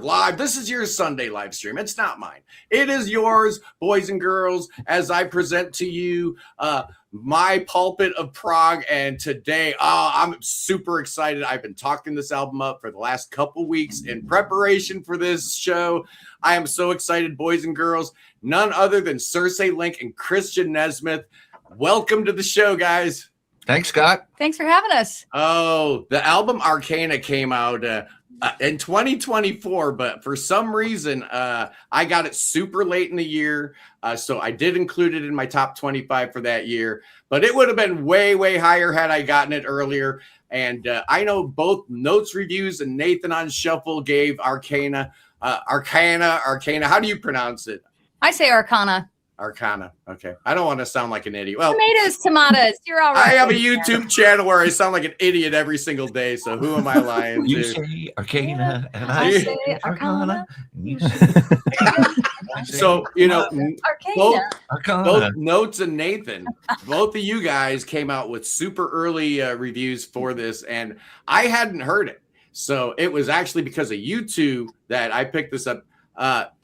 live. This is your Sunday live stream. It's not mine. It is yours, boys and girls, as I present to you my pulpit of prog. And today, I'm super excited. I've been talking this album up for the last couple weeks in preparation for this show. I am so excited, boys and girls. None other than Circe Link and Christian Nesmith. Welcome to the show, guys. Thanks, Scott. Thanks for having us. Oh, the album ARCANA came out in 2024, but for some reason, I got it super late in the year. So I did include it in my top 25 for that year, but it would have been way, way higher had I gotten it earlier. And I know both Notes Reviews and Nathan on Shuffle gave ARCANA. How do you pronounce it? I say ARCANA. ARCANA. Okay. I don't want to sound like an idiot. Well, tomatoes. You're all right. I have a YouTube channel where I sound like an idiot every single day. So who am I lying to? You say ARCANA and I say ARCANA. So, you know, ARCANA. both Notes and Nathan, both of you guys came out with super early reviews for this, and I hadn't heard it. So it was actually because of you two that I picked this up.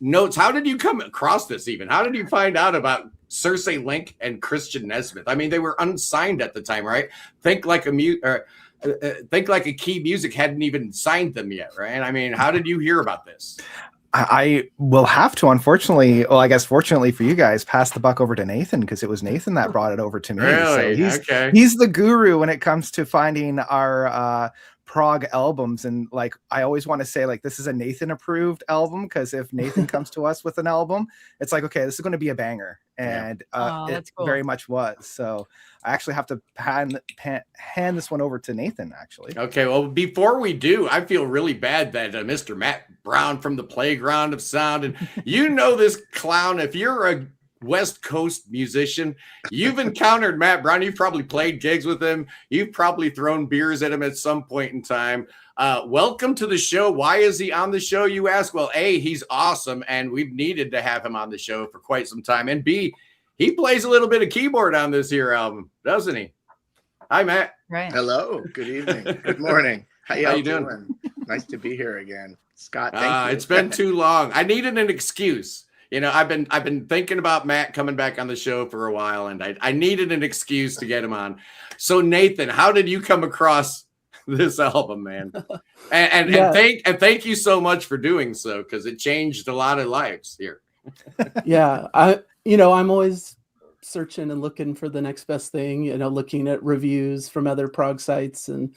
Notes, how did you come across this even? How did you find out about Circe Link and Christian Nesmith? I mean, they were unsigned at the time, right? Think Like a Key Music hadn't even signed them yet, right? I mean, how did you hear about this? I will have to, unfortunately, well, I guess fortunately for you guys, pass the buck over to Nathan, because it was Nathan that brought it over to me. Really? So he's the guru when it comes to finding our prog albums, and like I always want to say, like, this is a Nathan approved album, because if Nathan comes to us with an album, it's like, okay, this is going to be a banger, and it cool. very much was. So I actually have to hand this one over to Nathan, actually. Okay, well, before we do, I feel really bad that Mr. Matt Brown from the Playground of Sound, and you know this clown, if you're a West Coast musician, you've encountered Matt Brown. You've probably played gigs with him. You've probably thrown beers at him at some point in time. Welcome to the show. Why is he on the show, you ask? Well, A, he's awesome, and we've needed to have him on the show for quite some time. And B, he plays a little bit of keyboard on this here album, doesn't he? Hi, Matt. Right. Hello. Good evening. Good morning. How you doing? Nice to be here again, Scott. Thank you. It's been too long. I needed an excuse. You know, I've been thinking about Matt coming back on the show for a while, and I needed an excuse to get him on. So Nathan, how did you come across this album, man? And thank you so much for doing so, because it changed a lot of lives here. Yeah, I'm always searching and looking for the next best thing. You know, looking at reviews from other prog sites and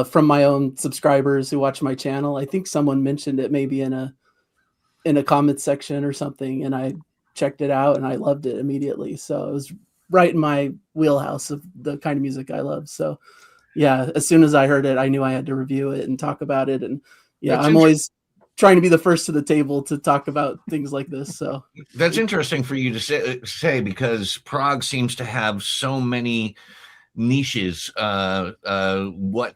from my own subscribers who watch my channel. I think someone mentioned it maybe in a comment section or something, and I checked it out and I loved it immediately. So it was right in my wheelhouse of the kind of music I love. So yeah, as soon as I heard it, I knew I had to review it and talk about it. And yeah, I'm always trying to be the first to the table to talk about things like this. So that's interesting for you to say because prog seems to have so many niches. What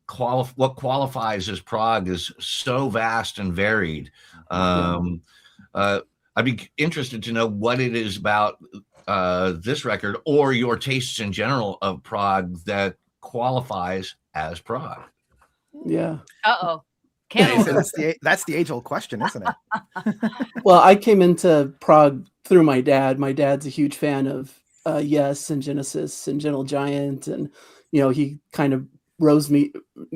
qualifies as prog is so vast and varied. I'd be interested to know what it is about this record or your tastes in general of prog that qualifies as prog. Yeah. Uh-oh. That's the age-old question, isn't it? Well, I came into prog through my dad. My dad's a huge fan of Yes and Genesis and Gentle Giant, and he kind of rose me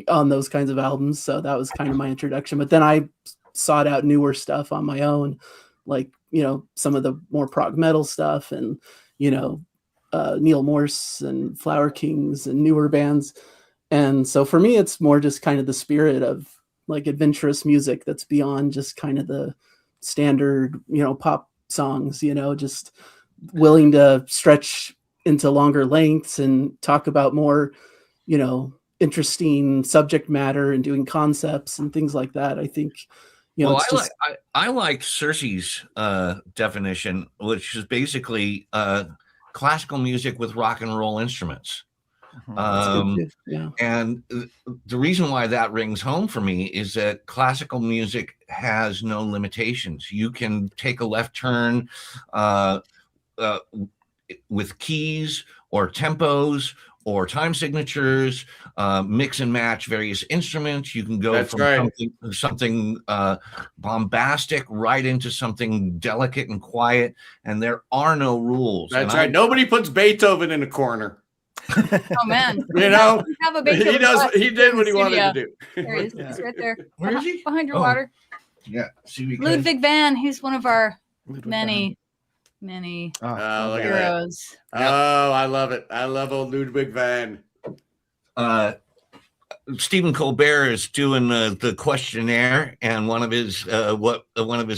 on those kinds of albums. So that was kind of my introduction. But then I sought out newer stuff on my own, like, some of the more prog metal stuff and, Neil Morse and Flower Kings and newer bands. And so for me, it's more just kind of the spirit of like adventurous music that's beyond just kind of the standard, pop songs, just willing to stretch into longer lengths and talk about more, interesting subject matter and doing concepts and things like that. I think, I like Circe's definition, which is basically classical music with rock and roll instruments. And the reason why that rings home for me is that classical music has no limitations. You can take a left turn with keys or tempos or time signatures, mix and match various instruments. You can go That's from right. something bombastic right into something delicate and quiet, and there are no rules. That's right. Nobody puts Beethoven in a corner. Oh man, You know, we have a Beethoven he did what he wanted to do. There he is. He's right there. Where is he? Behind your Oh. water. Yeah, Ludwig van. He's one of our Ludwig many Look at that. heroes. Oh, I love it. I love old Ludwig van. Stephen Colbert is doing the questionnaire, and one of his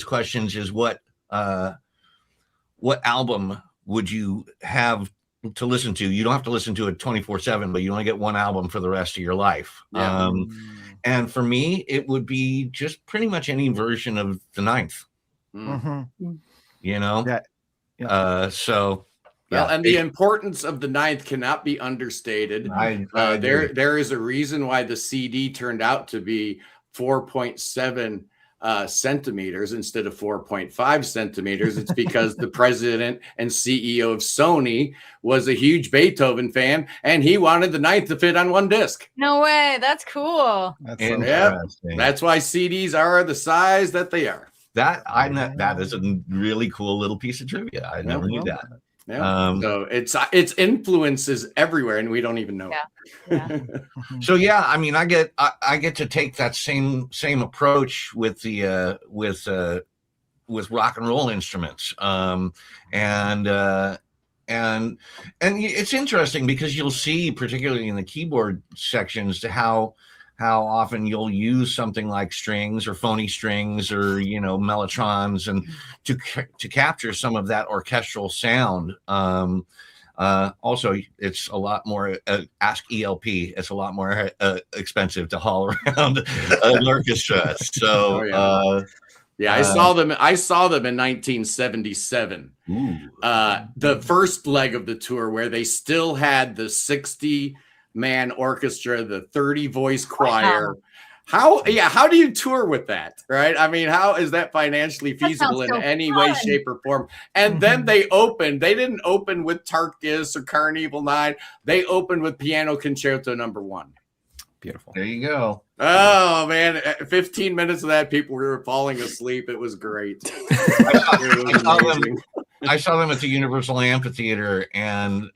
questions is what album would you have to listen to? You don't have to listen to it 24/7, but you only get one album for the rest of your life. Yeah. And for me, it would be just pretty much any version of the Ninth. You know, so. Well, and the importance of the Ninth cannot be understated. There is a reason why the CD turned out to be 4.7 centimeters instead of 4.5 centimeters. It's because the president and CEO of Sony was a huge Beethoven fan, and he wanted the Ninth to fit on one disc. No way. That's cool. That's That's why CDs are the size that they are. That is a really cool little pice of trivia. I never knew that. Yeah. So its influence is everywhere, and we don't even know. Yeah. So yeah, I mean, I get to take that same approach with the with rock and roll instruments, and it's interesting because you'll see, particularly in the keyboard sections, to how often you'll use something like strings or phony strings or mellotrons, and to capture some of that orchestral sound. Also, it's a lot more ask ELP. It's a lot more expensive to haul around an orchestra. So I saw them. I saw them in 1977. The first leg of the tour, where they still had the 60-man orchestra, the 30-voice choir. How do you tour with that, right? I mean, how is that financially feasible in any way, shape, or form? And then they didn't open with Tarkus or Carnival 9. They opened with Piano Concerto No. 1. beautiful. There you go. Oh man, 15 minutes of that, people were falling asleep. It was great. I saw them at the Universal Amphitheater, and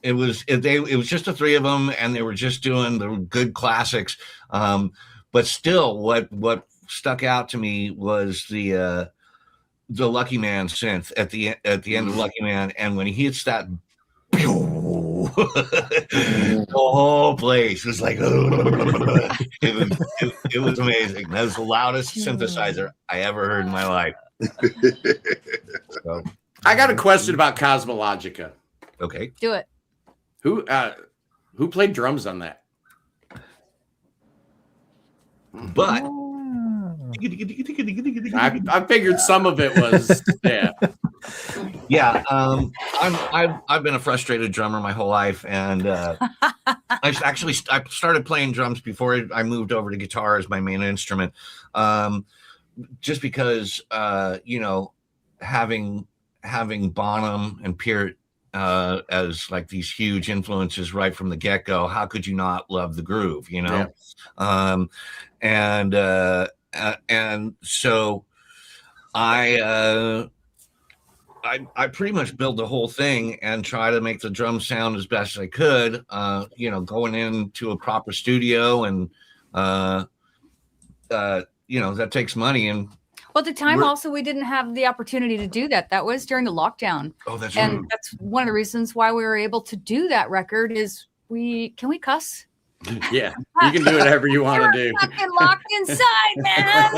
it was just the three of them, and they were just doing the good classics. But still, what stuck out to me was the Lucky Man synth at the end of Lucky Man, and when he hits that, the whole place was like, it was amazing. That was the loudest synthesizer I ever heard in my life. So, I got a question about Cosmologica. Okay, do it. Who played drums on that? but I figured some of it was yeah. I've been a frustrated drummer my whole life, and I started playing drums before I moved over to guitar as my main instrument, just because having Bonham and Peart as like these huge influences right from the get-go, how could you not love the groove, Yeah. And so I pretty much built the whole thing and try to make the drums sound as best I could, going into a proper studio, and that takes money. And well, at the time also, we didn't have the opportunity to do that. That was during the lockdown. Oh, that's and right. that's one of the reasons why we were able to do that record. Is can we cuss? Yeah, you can do whatever you want to do. Fucking locked inside, man.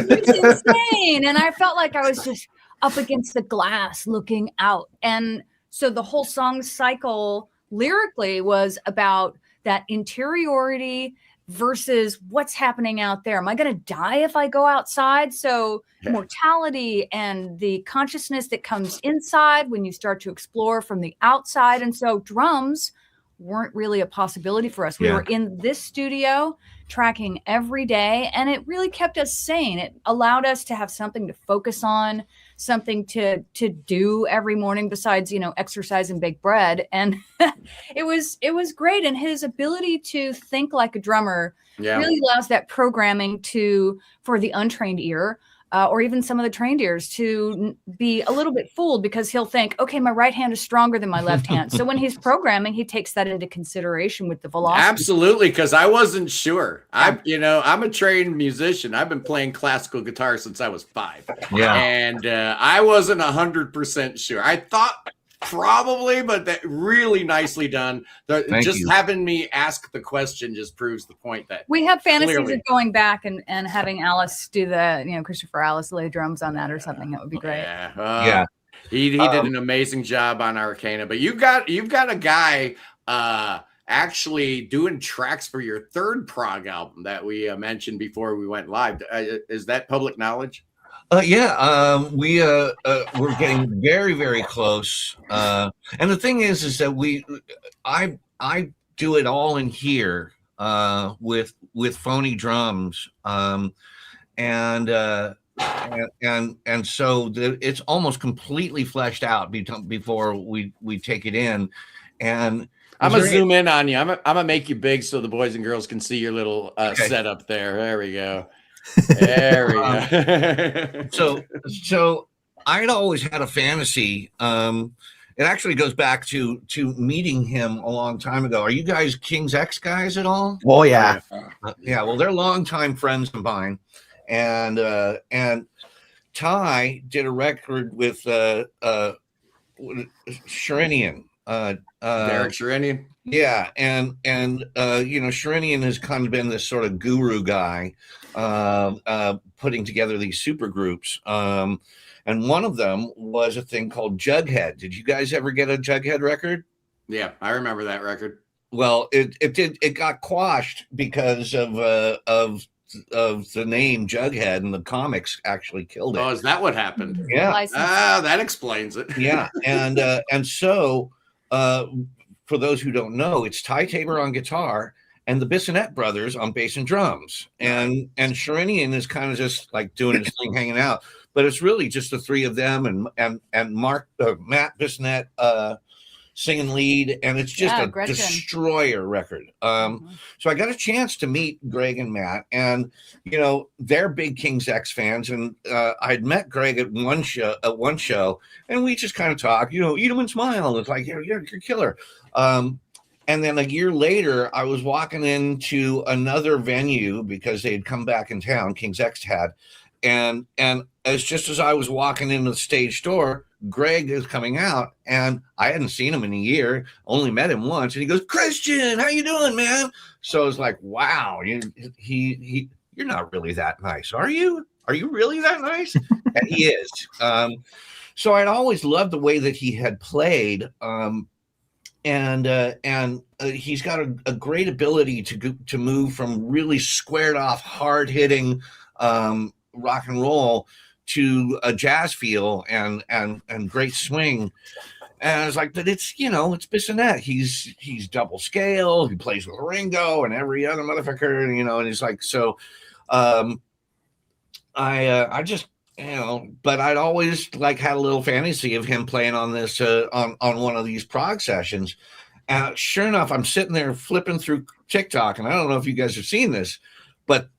It's insane. And I felt like I was just up against the glass looking out. And so the whole song cycle lyrically was about that interiority versus what's happening out there. Am I going to die if I go outside? So mortality and the consciousness that comes inside when you start to explore from the outside. And so drums weren't really a possibility for us. We were in this studio tracking every day, and it really kept us sane. It allowed us to have something to focus on, something to do every morning besides, you know, exercise and bake bread. And it was great. And his ability to think like a drummer really allows that programming for the untrained ear, or even some of the trained ears, to be a little bit fooled, because he'll think, okay, my right hand is stronger than my left hand. So when he's programming, he takes that into consideration with the velocity. Absolutely, because I wasn't sure. I'm a trained musician. I've been playing classical guitar since I was 5. Yeah. And I wasn't 100% sure. I thought probably, but that really nicely done. Having me ask the question just proves the point that we have fantasies of going back and having Alice do the, you know, Christopher Alice lay drums on that or something. That would be great. Yeah. He did an amazing job on Arcana, but you've got a guy actually doing tracks for your third prog album that we mentioned before we went live. Is that public knowledge? We're getting very, very close. And the thing is that I do it all in here with phony drums, and so it's almost completely fleshed out before we take it in. And I'm gonna zoom in on you. I'm gonna make you big so the boys and girls can see your little setup there. There we go. There we go. So I'd always had a fantasy. It actually goes back to meeting him a long time ago. Are you guys King's X guys at all? Oh yeah. Yeah. Well, they're longtime friends of mine, and Ty did a record with Sherinian. Derek Sherinian. Yeah, and you know, Sherinian has kind of been this sort of guru guy, putting together these super groups. And one of them was a thing called Jughead. Did you guys ever get a Jughead record? Yeah, I remember that record. Well, it got quashed because of the name Jughead, and the comics actually killed it. Oh, is that what happened? Yeah. That explains it. Yeah, and so for those who don't know, it's Ty Tabor on guitar and the Bissonette brothers on bass and drums, and Sherinian is kind of just like doing his thing, hanging out. But it's really just the three of them and Matt Bissonette singing lead, and it's just a Gretchen. destroyer record. So I got a chance to meet Greg and Matt, and you know, they're big King's X fans, and I'd met Greg at one show, and we just kind of talked, you know, eat 'em and smile. It's like you're killer. And then a year later, I was walking into another venue because they had come back in town. King's X had, and as I was walking into the stage door, Greg is coming out, and I hadn't seen him in a year, only met him once, and he goes, "Christian, how you doing, man?" So I was like, "Wow, you're not really that nice, are you? Are you really that nice?" And he is. So I'd always loved the way that he had played, and he's got a great ability to move from really squared off, hard hitting rock and roll to a jazz feel and great swing. And I was like, but it's, you know, it's Bissonette. He's double scale. He plays with Ringo and every other motherfucker, you know, and he's like, so I just, you know, but I'd always like had a little fantasy of him playing on this on one of these prog sessions. And sure enough, I'm sitting there flipping through TikTok, and I don't know if you guys have seen this, but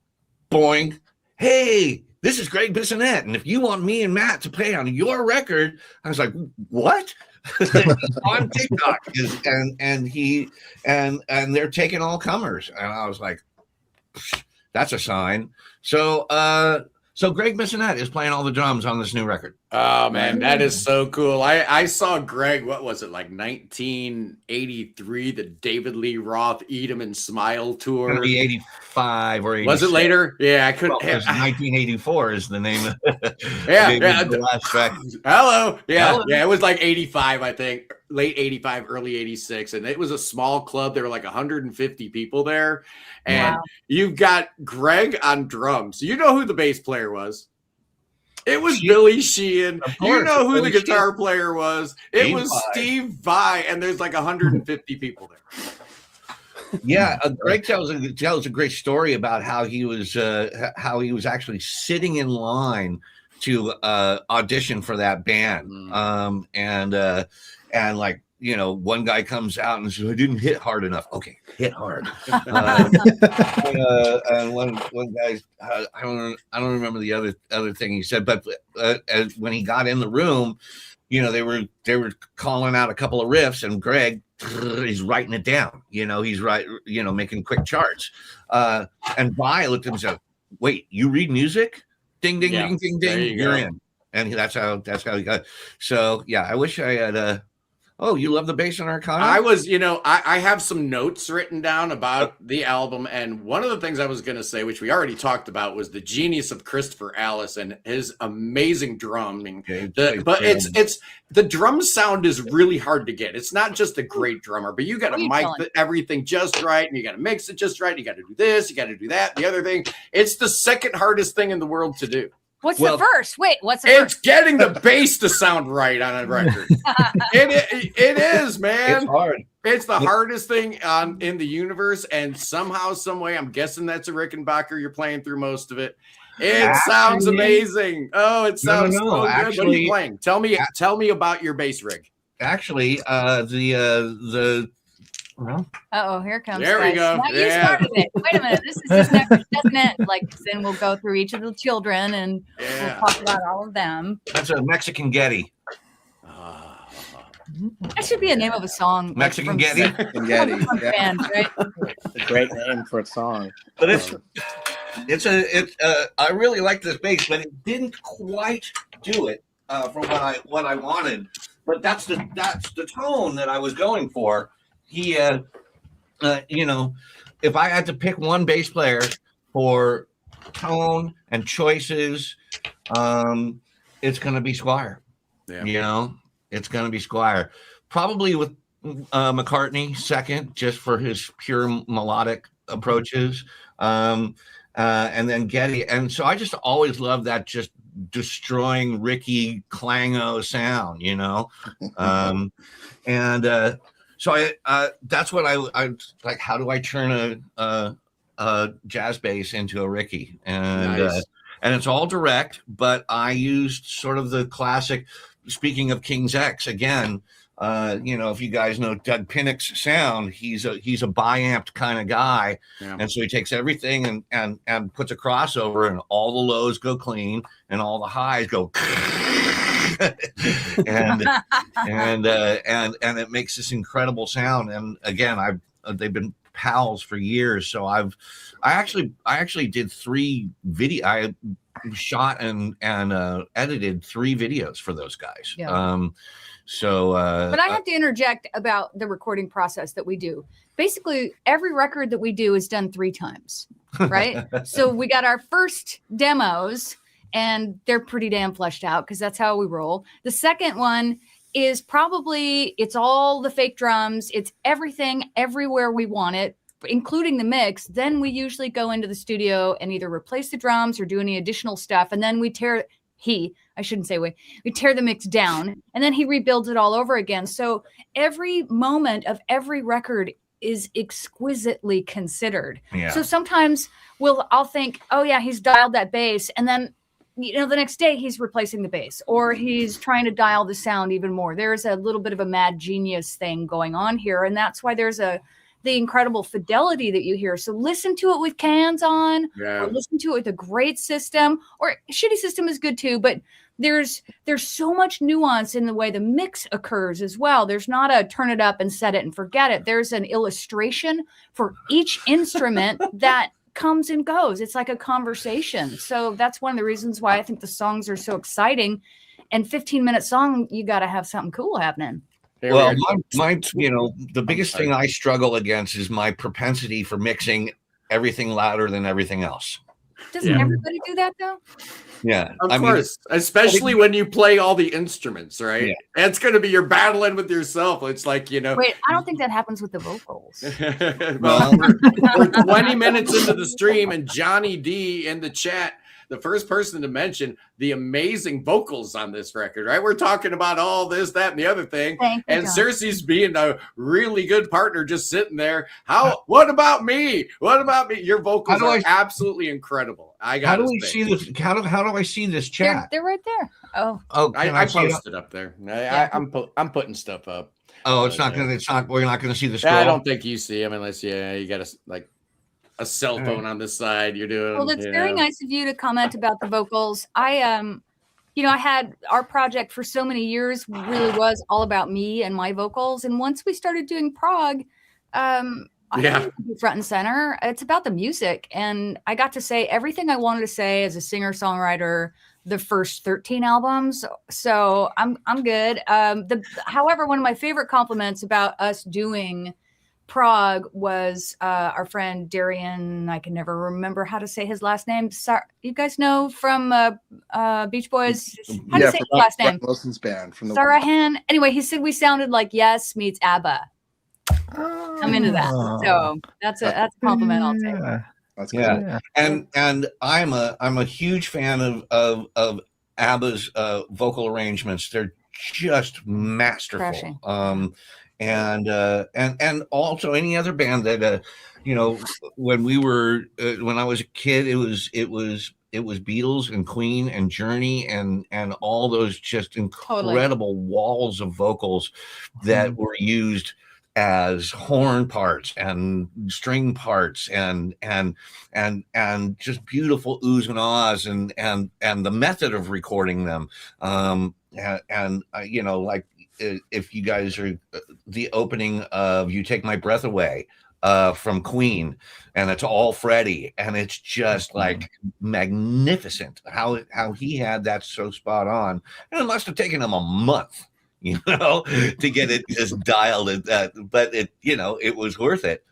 boing, hey, this is Greg Bissonette, and if you want me and Matt to play on your record, I was like, what? On TikTok, and they're taking all comers, and I was like, that's a sign. So Greg Bissonette is playing all the drums on this new record. Oh man, that is so cool. I saw Greg, what was it, like 1983, the David Lee Roth Eat 'em and Smile tour. Maybe 85 or 86. Was it later? Yeah, I couldn't. Well, 1984 is the name of the last track. Hello. Yeah. Hello. Yeah, it was like 85, I think. Late 85, early 86. And it was a small club. There were like 150 people there. And you've got Greg on drums. You know who the bass player was? It was Billy Sheehan. You know who the guitar player was? It was Steve Vai. And there's like 150 people there. Yeah, Greg tells a great story about how he was actually sitting in line to audition for that band. And like, you know, one guy comes out and says, I didn't hit hard enough. Okay, hit hard. And one guy, I don't remember the other thing he said, but when he got in the room, you know, they were calling out a couple of riffs, and Greg, he's writing it down. You know, he's making quick charts. And Vi looked at him and said, "Wait, you read music? Ding, ding, ding, ding, ding. You're in." And that's how he got. So yeah, I wish I had Oh, you love the bass in Arcana? I was, you know, I have some notes written down about the album, and one of the things I was going to say, which we already talked about, was the genius of Christopher Alice and his amazing drumming. But it's the drum sound is really hard to get. It's not just a great drummer, but you got to mic everything just right, and you got to mix it just right. You got to do this, you got to do that, the other thing. It's the second hardest thing in the world to do. What's the first? Wait, what's the first? It's getting the bass to sound right on a record. It is, man. It's hard. It's the hardest thing in the universe, and somehow, some way, I'm guessing that's a Rickenbacker. You're playing through most of it. It sounds amazing. Oh, it sounds so good. Actually, what are you playing? Tell me about your bass rig. Actually, Uh-oh, here comes. There we go. Now you started it. Wait a minute. This is just never doesn't end. Like, then we'll go through each of the children and we'll talk about all of them. That's a Mexican Getty. That should be a name of a song. Mexican Getty. Band, right? It's a great name for a song. But I really like this bass, but it didn't quite do it for what I wanted. But that's the tone that I was going for. He, you know, if I had to pick one bass player for tone and choices, it's going to be Squire. Yeah. You know, it's going to be Squire. Probably with McCartney second, just for his pure melodic approaches, and then Getty. And so I just always loved that just destroying Ricky Clango sound, you know, So I that's what I like. How do I turn a jazz bass into a Ricky? And nice. And it's all direct, but I used sort of the classic. Speaking of King's X again, you know, if you guys know Doug Pinnick's sound, he's a bi-amped kind of guy, and so he takes everything and puts a crossover, and all the lows go clean and all the highs go. and it makes this incredible sound. And again, they've been pals for years. So I actually did 3 video. I shot and edited 3 videos for those guys. Yeah. But I have to interject about the recording process that we do. Basically, every record that we do is done 3 times, right? So we got our first demos, and they're pretty damn fleshed out because that's how we roll. The second one is it's all the fake drums. It's everything everywhere we want it, including the mix. Then we usually go into the studio and either replace the drums or do any additional stuff. And then we tear the mix down, and then he rebuilds it all over again. So every moment of every record is exquisitely considered. Yeah. So sometimes I'll think, oh yeah, he's dialed that bass, and then the next day he's replacing the bass, or he's trying to dial the sound even more. There's a little bit of a mad genius thing going on here, and that's why there's the incredible fidelity that you hear. So listen to it with cans on, or listen to it with a great system, or a shitty system is good too, but there's so much nuance in the way the mix occurs as well. There's not a turn it up and set it and forget it. There's an illustration for each instrument that comes and goes. It's like a conversation. So that's one of the reasons why I think the songs are so exciting. And 15-minute song, you got to have something cool happening. Well, my the biggest thing I struggle against is my propensity for mixing everything louder than everything else. Doesn't everybody do that though? Yeah, of course, especially when you play all the instruments, right? Yeah. It's going to be you're battling with yourself. It's like, Wait, I don't think that happens with the vocals. Well, we're 20 minutes into the stream, and Johnny D in the chat the first person to mention the amazing vocals on this record, right? We're talking about all this, that, and the other thing. Thank you, And John. Circe's being a really good partner, just sitting there. What about me? What about me? Your vocals are absolutely incredible. How do we see this? How do I see this chat? They're right there. Oh, I posted up there. I'm putting stuff up. Oh, it's not gonna. It's not. We're not gonna see the scroll. I don't think you see them unless you got a cell phone on the side. You're doing. Well, it's very nice of you to comment about the vocals. I had our project for so many years really was all about me and my vocals, and once we started doing prog, I didn't be front and center. It's about the music, and I got to say everything I wanted to say as a singer songwriter. The first 13 albums, so I'm good. However, one of my favorite compliments about us doing prog was our friend Darian. I can never remember how to say his last name. You guys know from Beach Boys? How do you say his last name? Wilson's band from the Sarahan. Anyway, he said we sounded like Yes meets ABBA. I'm into that, so that's a compliment I'll take. That's good. Yeah. And I'm a huge fan of ABBA's vocal arrangements. They're just masterful. And also any other band that when I was a kid, it was Beatles and Queen and Journey and all those just incredible walls of vocals that were used as horn parts and string parts and just beautiful oohs and ahs and the method of recording them. Like if you guys are the opening of You Take My Breath Away from Queen, and it's all Freddie, and it's just like magnificent how he had that so spot on, and it must have taken him a month to get it just dialed at that, but it was worth it.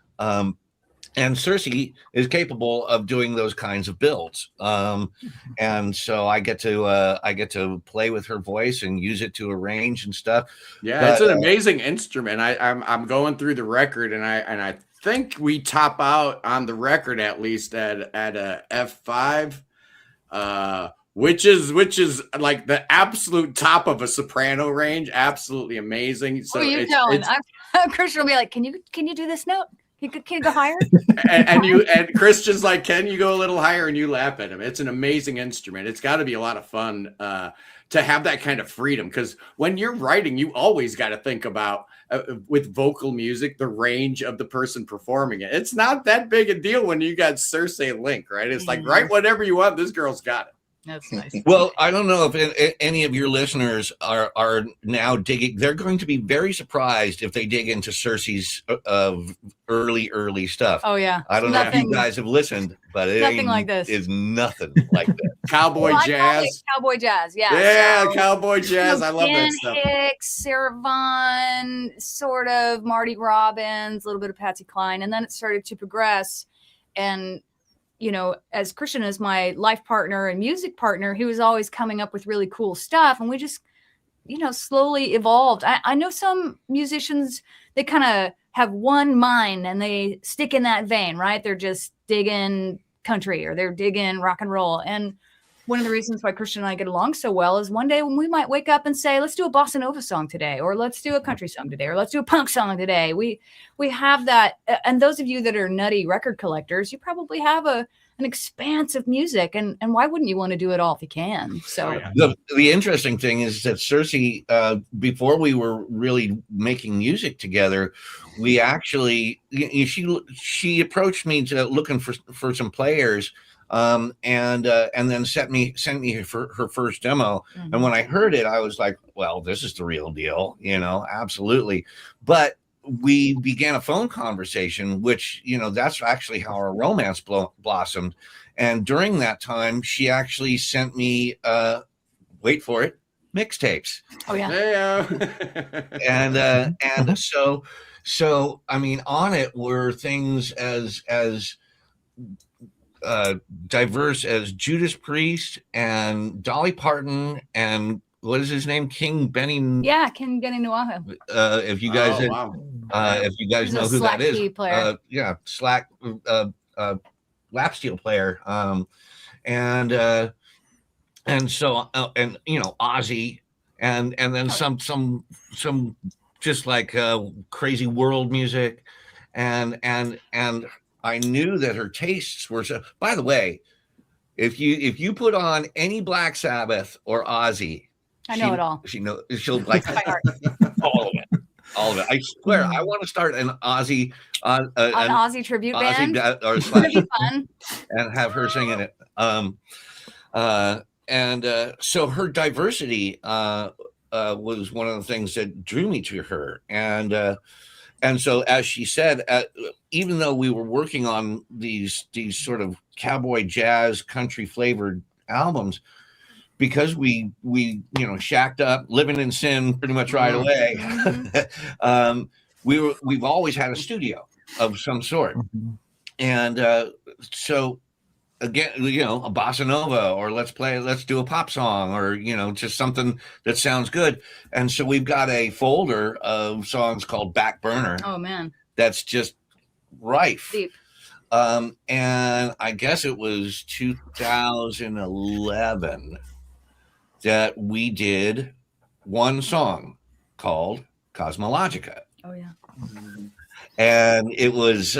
And Circe is capable of doing those kinds of builds. And so I get to play with her voice and use it to arrange and stuff. Yeah, but it's an amazing instrument. I'm going through the record, and I think we top out on the record at least at a F5. Which is like the absolute top of a soprano range. Absolutely amazing. So Christian will be like, can you do this note? Can you go higher? and Christian's like, can you go a little higher? And you laugh at him. It's an amazing instrument. It's got to be a lot of fun to have that kind of freedom, because when you're writing, you always got to think about with vocal music, the range of the person performing it. It's not that big a deal when you got Circe Link, right? It's like, write whatever you want. This girl's got it. That's nice. Well, I don't know if any of your listeners are now digging. They're going to be very surprised if they dig into Circe's early stuff. Oh yeah. I don't know if you guys have listened, but it nothing like this. Is nothing like that. Cowboy jazz. Cowboy jazz. Yeah. Yeah, so, cowboy jazz. I love that stuff. Hicks, Sarah Vaughan, sort of Marty Robbins, a little bit of Patsy Cline, and then it started to progress. And as Christian is my life partner and music partner, he was always coming up with really cool stuff. And we just, slowly evolved. I know some musicians, they kind of have one mind and they stick in that vein, right? They're just digging country or they're digging rock and roll. And one of the reasons why Christian and I get along so well is one day when we might wake up and say, let's do a bossa nova song today, or let's do a country song today, or let's do a punk song today. We have that. And those of you that are nutty record collectors, you probably have an expanse of music, and why wouldn't you want to do it all if you can? So the interesting thing is that Circe, before we were really making music together, we actually she approached me to looking for some players. And then sent me her first demo. Mm-hmm. And when I heard it, I was like, well, this is the real deal, absolutely. But we began a phone conversation, which, that's actually how our romance blossomed. And during that time, she actually sent me, wait for it, mixtapes. Oh yeah. And so, I mean, on it were things as diverse as Judas Priest and Dolly Parton and what is his name? King Benny. Yeah, King Benny Nuaha. If you guys, if you guys know who that is, player. Slack. lap steel player, and so and Ozzy, and then some just like crazy world music, and I knew that her tastes were so. By the way, if you put on any Black Sabbath or Ozzy, I know it all. She'll like all of it. All of it. I swear, I want to start an Ozzy an Ozzy tribute band. Or That'd be fun. And have her singing it. So her diversity was one of the things that drew me to her. And so, as she said, even though we were working on these sort of cowboy jazz country flavored albums, because we shacked up, living in sin pretty much right away. We've always had a studio of some sort, and so again, a bossa nova, or let's do a pop song, or just something that sounds good. And so we've got a folder of songs called Back Burner. Oh man, that's just rife. Deep. And I guess it was 2011 that we did one song called Cosmologica. Oh yeah. And it was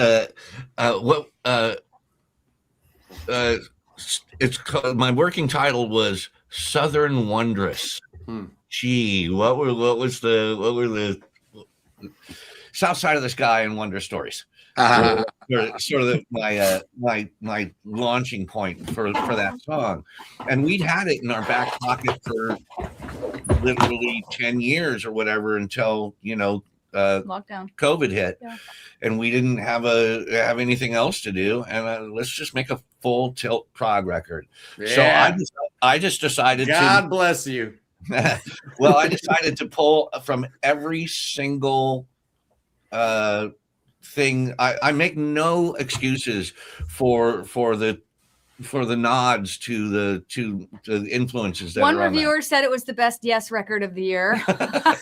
it's called, my working title was Southern Wondrous. Gee, what were the South Side of the Sky and Wondrous Stories. Sort of my launching point for that song. And we'd had it in our back pocket for literally 10 years or whatever until lockdown, COVID hit. And we didn't have anything else to do, and let's just make a full tilt prog record. So I just decided God bless you. Well, I decided to pull from every single thing. I make no excuses for the nods to the influences that one are on reviewer said it was the best Yes record of the year. I love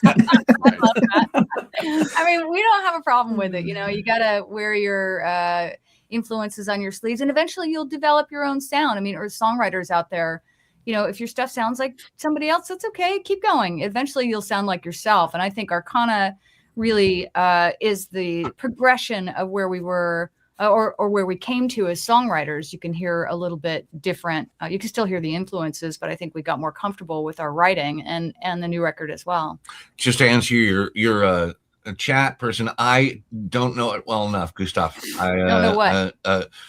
that. I mean, we don't have a problem with it. You gotta wear your influences on your sleeves, and eventually you'll develop your own sound. I mean, or songwriters out there, if your stuff sounds like somebody else, that's okay. Keep going. Eventually you'll sound like yourself. And I think ARCANA really is the progression of where we were or where we came to as songwriters. You can hear a little bit different. You can still hear the influences, but I think we got more comfortable with our writing and the new record as well. Just to answer your a chat person, I don't know it well enough, Gustav. I don't know what.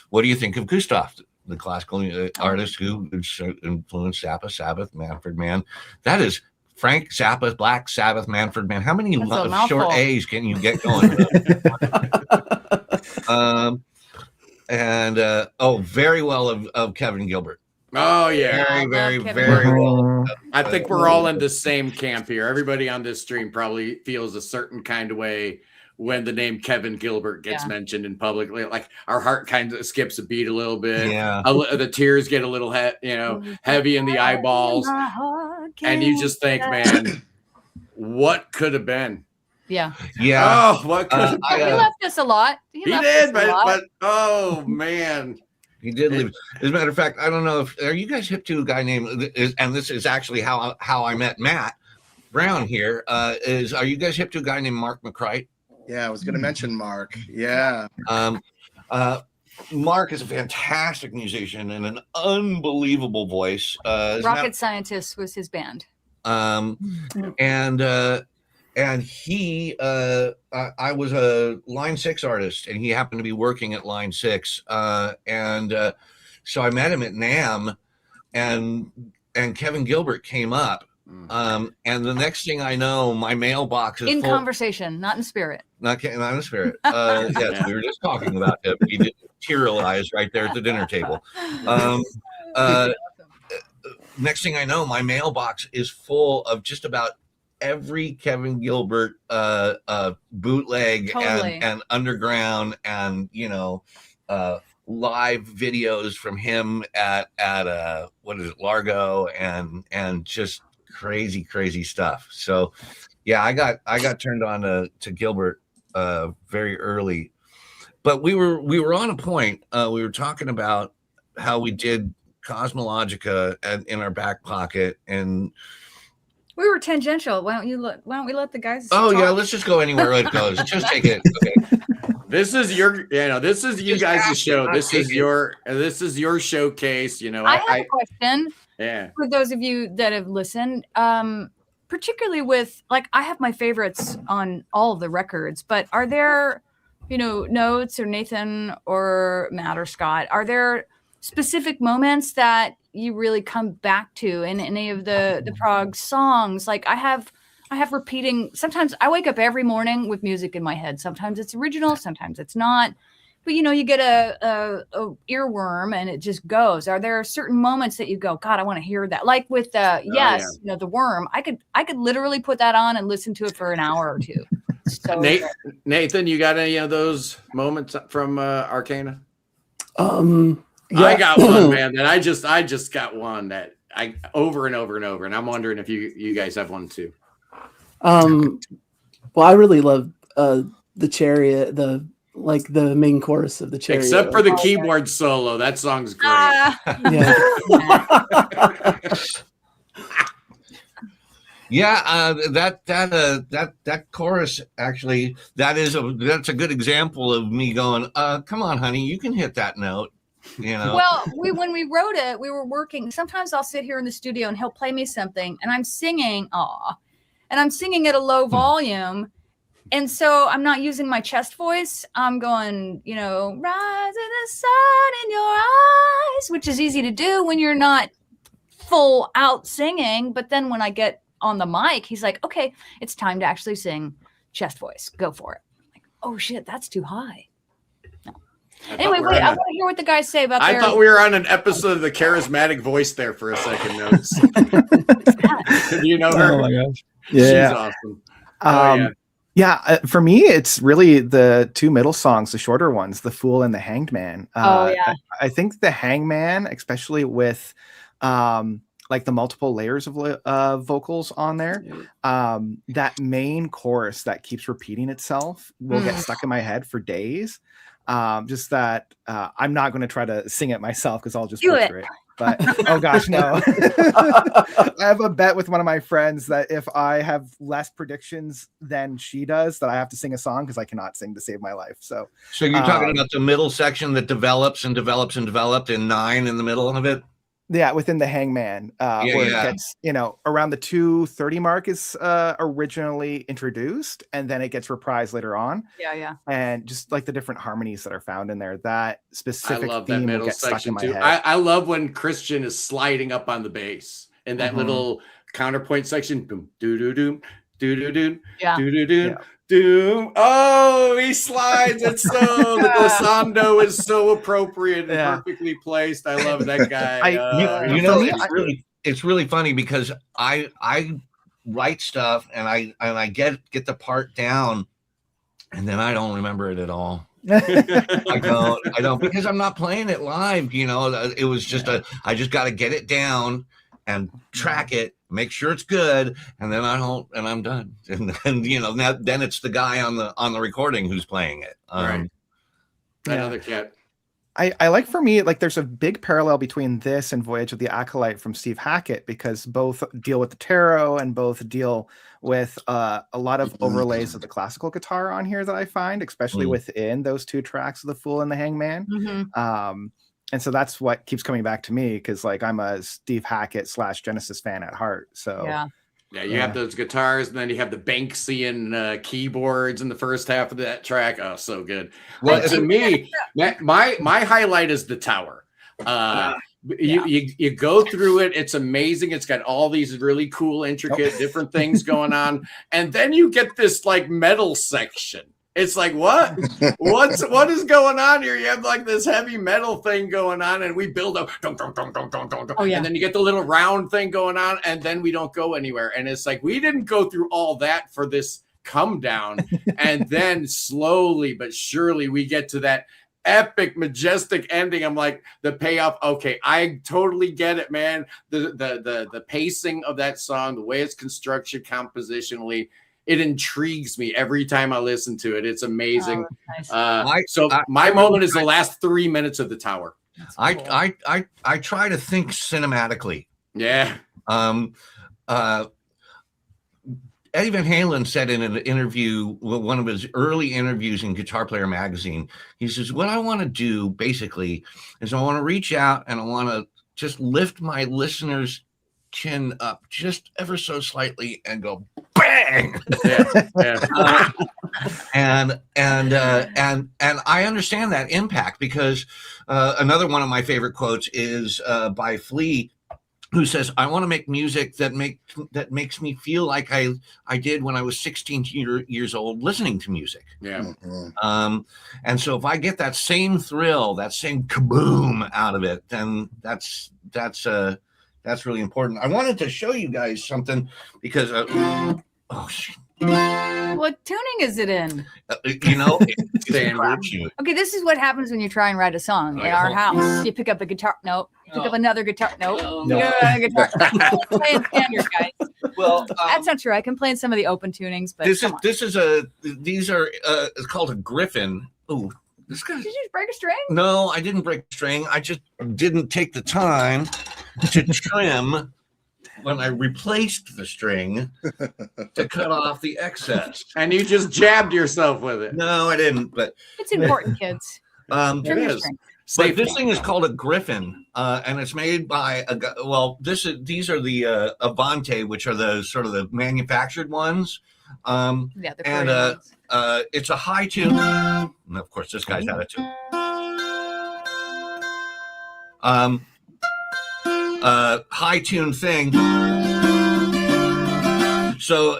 What do you think of Gustav, the classical artist who influenced Zappa, Sabbath, Manfred Mann? That is Frank Zappa, Black Sabbath, Manfred Mann. How many short A's can you get going? Very well of Kevin Gilbert. Oh yeah, very well. I think we're all in the same camp here. Everybody on this stream probably feels a certain kind of way when the name Kevin Gilbert gets mentioned in public. Like our heart kind of skips a beat a little bit. Yeah, the tears get a little heavy in the eyeballs, and you just think, man, what could have been? Yeah. Oh, what could have been? He left us a lot. He did, but oh man. He did leave. As a matter of fact, I don't know are you guys hip to a guy named, and this is actually how I met Matt Brown here. Are you guys hip to a guy named Mark McCrite? Yeah, I was going to mention Mark. Yeah. Mark is a fantastic musician and an unbelievable voice. Rocket Scientist was his band. And he, I was a Line 6 artist, and he happened to be working at Line 6. So I met him at NAMM, and Kevin Gilbert came up. And the next thing I know, my mailbox is in conversation, not in spirit. Not in spirit. Yes, we were just talking about him. He did tearalize right there at the dinner table. Next thing I know, my mailbox is full of just about every Kevin Gilbert bootleg and underground and live videos from him at Largo and just crazy stuff. So yeah, I got turned on to Gilbert very early, But we were on a point. We were talking about how we did Cosmologica in our back pocket, and We were tangential. Why don't we let the guys? oh talk? yeah, let's just go anywhere it goes. Just take it. Okay. This is your, this is you Just guys' ask it, show. not This is take it. your showcase. I have a question yeah. for those of you that have listened. Particularly with I have my favorites on all of the records, but are there, Notes or Nathan or Matt or Scott, are there specific moments that you really come back to in any of the Prog songs? Like I have repeating, sometimes I wake up every morning with music in my head. Sometimes it's original, sometimes it's not. But you get a earworm and it just goes. Are there certain moments that you go, God, I want to hear that? Like with the the Worm, I could literally put that on and listen to it for an hour or two. So Nathan, you got any of those moments from Arcana? Yeah. I got one, man, and I just got one that I over and over and over, and I'm wondering if you guys have one too. Well, I really love the Chariot, the main chorus of the Chariot. Except for the keyboard solo, that song's great. Yeah. Yeah, that chorus actually, that's a good example of me going, come on, honey, you can hit that note. Well, when we wrote it, we were working. Sometimes I'll sit here in the studio and he'll play me something, and I'm singing, and I'm singing at a low volume, and so I'm not using my chest voice. I'm going, rise in the sun in your eyes, which is easy to do when you're not full out singing. But then when I get on the mic, he's like, okay, it's time to actually sing chest voice. Go for it. I'm like, oh shit, that's too high. No. Anyway, wait, I want to hear what the guys say about I thought we were on an episode of The Charismatic Voice there for a second, Notes. Do you know her? Oh my gosh. Yeah. She's awesome. For me, it's really the two middle songs, the shorter ones, The Fool and the Hanged Man. I think the Hanged Man, especially with the multiple layers of vocals on there, that main chorus that keeps repeating itself will get stuck in my head for days. Just that I'm not going to try to sing it myself because I'll just butcher it. But oh gosh, no. I have a bet with one of my friends that if I have less predictions than she does, that I have to sing a song because I cannot sing to save my life. So you're talking about the middle section that develops and develops and developed, and 9 in the middle of it. Yeah, within the Hangman, where it gets, around the 2:30 mark is originally introduced, and then it gets reprised later on. Yeah. And just like the different harmonies that are found in there, that specific I love theme that will middle get stuck in section my too. head. I love when Christian is sliding up on the bass in that little counterpoint section. Boom, doo doo doo, doo doo doo, doo doo doo. Doom. Oh, he slides. It's so the glissando is so appropriate and perfectly placed. I love that guy. It's really funny because I write stuff and I get the part down, and then I don't remember it at all. I don't because I'm not playing it live. It was just I just got to get it down and track it, make sure it's good, and then I'm done. And then then it's the guy on the recording who's playing it. Right. Another cat. I like, for me, there's a big parallel between this and Voyage of the Acolyte from Steve Hackett, because both deal with the tarot and both deal with a lot of overlays of the classical guitar on here that I find, especially within those two tracks of The Fool and the Hangman. And so that's what keeps coming back to me, because I'm a Steve Hackett / Genesis fan at heart. So you have those guitars, and then you have the Banksian keyboards in the first half of that track. Oh, so good. Well, to me, my highlight is the tower. You go through it, it's amazing. It's got all these really cool, intricate, different things going on, and then you get this metal section. It's like, what is going on here? You have this heavy metal thing going on, and we build up, and then you get the little round thing going on, and then we don't go anywhere. And it's like, we didn't go through all that for this come down. And then slowly but surely we get to that epic, majestic ending. I'm like, the payoff. Okay, I totally get it, man. The pacing of that song, the way it's constructed compositionally, it intrigues me every time I listen to it. It's amazing. Oh, nice. My moment is the last 3 minutes of the tower. I try to think cinematically. Yeah. Eddie Van Halen said in an interview, one of his early interviews in Guitar Player magazine, he says, what I want to do basically is I want to reach out and I want to just lift my listeners' chin up just ever so slightly and go bang. And I understand that impact because another one of my favorite quotes is by Flea, who says, I want to make music that makes me feel like I did when I was 16 years old listening to music. Yeah. And so if I get that same thrill, that same kaboom out of it, then that's really important. I wanted to show you guys something because what tuning is it in? It's a crapshoot. Okay, this is what happens when you try and write a song in our house. You pick up a guitar. Nope. You pick up another guitar. Nope. Guitar. Playing standard, guys. Well, that's not true. I can play in some of the open tunings, but these are it's called a Griffin. Ooh, this guy. Did you just break a string? No, I didn't break a string. I just didn't take the time to trim when I replaced the string to cut off the excess. And you just jabbed yourself with it. No, I didn't, but it's important, kids. Trim it your is. string. But this thing is called a Griffin, and it's made by a guy. Well, these are the Avante, which are the sort of the manufactured ones. Yeah, the And Korean ones. it's a high tune. And of course, this guy's out of tune. High tune thing. So,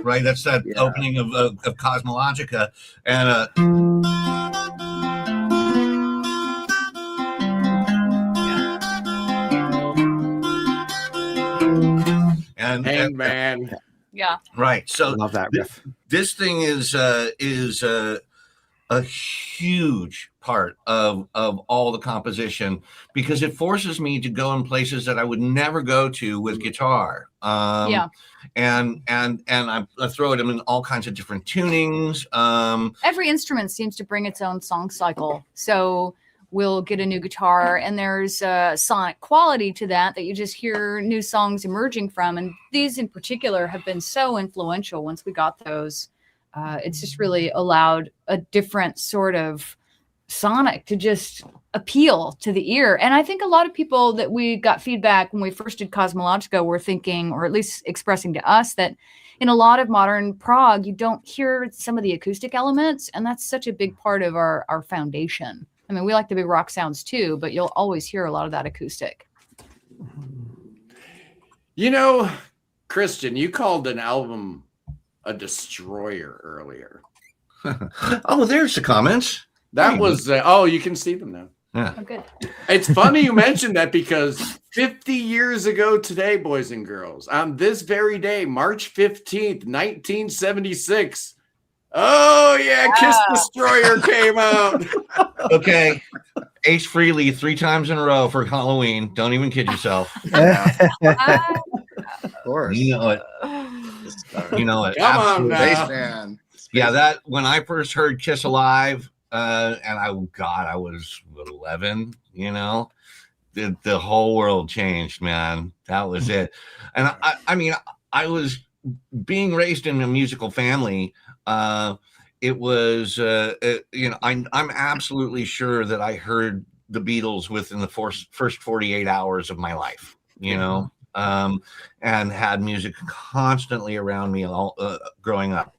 right, that's that opening of Cosmologica, and Hangman. Yeah. right. So Love that riff. this thing is a huge part of all the composition because it forces me to go in places that I would never go to with guitar. And I throw it in all kinds of different tunings. Every instrument seems to bring its own song cycle. So we'll get a new guitar and there's a sonic quality to that you just hear new songs emerging from. And these in particular have been so influential once we got those. It's just really allowed a different sort of sonic to just appeal to the ear. And I think a lot of people that we got feedback when we first did Cosmologica were thinking, or at least expressing to us, that in a lot of modern prog, you don't hear some of the acoustic elements. And that's such a big part of our foundation. I mean, we like the big rock sounds too, but you'll always hear a lot of that acoustic. You know, Christian, you called an album a destroyer earlier. Oh, there's the comments. That was you can see them now. Yeah. Oh, good. It's funny you mentioned that because 50 years ago today, boys and girls, on this very day, March 15th, 1976. Oh yeah, Kiss Destroyer came out. Okay. Ace Frehley 3 times in a row for Halloween. Don't even kid yourself. Of course. You know it. You know it. Come on, Absolutely. now. Spaceman. Yeah, that when I first heard Kiss Alive, and I was 11, you know, the whole world changed, man. That was it. And I mean, I was being raised in a musical family. It was, you know, I'm absolutely sure that I heard the Beatles within the first 48 hours of my life, you know, and had music constantly around me all growing up.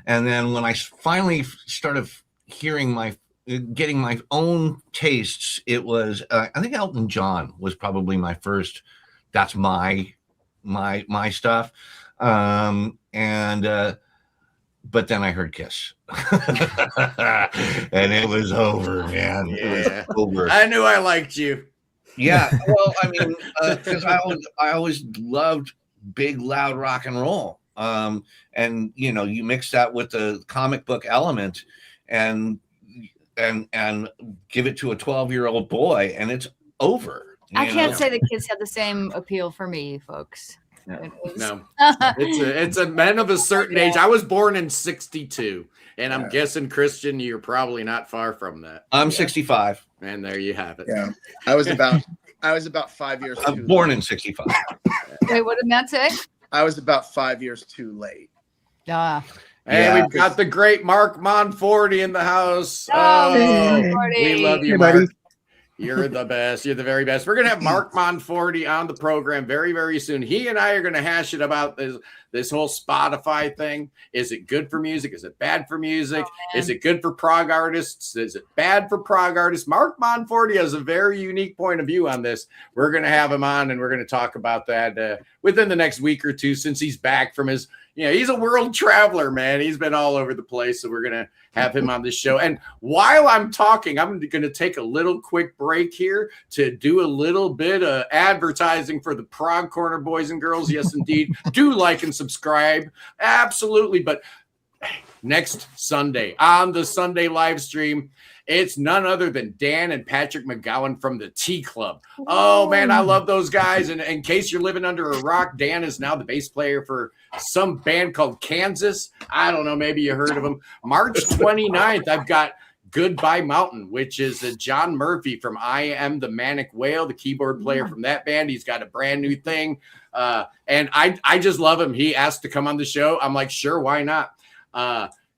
And then when I finally started getting my own tastes, it was, I think Elton John was probably my first, that's my stuff. But then I heard Kiss and it was over, man. Yeah. It was over. I knew I liked you. Yeah. Well, I mean, because I always loved big, loud rock and roll. And you know, you mix that with the comic book element and give it to a 12-year-old boy and it's over. I You can't know? say the kids had the same appeal for me, folks. Yeah. It was- No, it's a men of a certain age. I was born in 62, and I'm guessing, Christian, you're probably not far from that. I'm 65. And there you have it. Yeah. I was about 5 years I'm too born late. in 65. Wait, what did Matt say? I was about 5 years too late. Ah. And Yeah. we've got the great Mark Monforti in the house. Oh, Hey. We love you, Hey, buddy. Mark. You're the best. You're the very best. We're going to have Mark Monforti on the program very, very soon. He and I are going to hash it about this whole Spotify thing. Is it good for music? Is it bad for music? Is it good for prog artists? Is it bad for prog artists? Mark Monforti has a very unique point of view on this. We're going to have him on, and we're going to talk about that within the next week or two, since he's back from his, he's a world traveler, man. He's been all over the place. So we're going to have him on this show. And while I'm talking, I'm going to take a little quick break here to do a little bit of advertising for the Prog Corner, boys and girls. Yes, indeed. Do like and subscribe. Absolutely. But next Sunday on the Sunday live stream, it's none other than Dan and Patrick McGowan from the Tea Club. Oh, man, I love those guys. And in case you're living under a rock, Dan is now the bass player for some band called Kansas. I don't know. Maybe you heard of them. March 29th, I've got Goodbye Mountain, which is John Murphy from I Am the Manic Whale, the keyboard player from that band. He's got a brand new thing. And I just love him. He asked to come on the show. I'm like, sure, why not?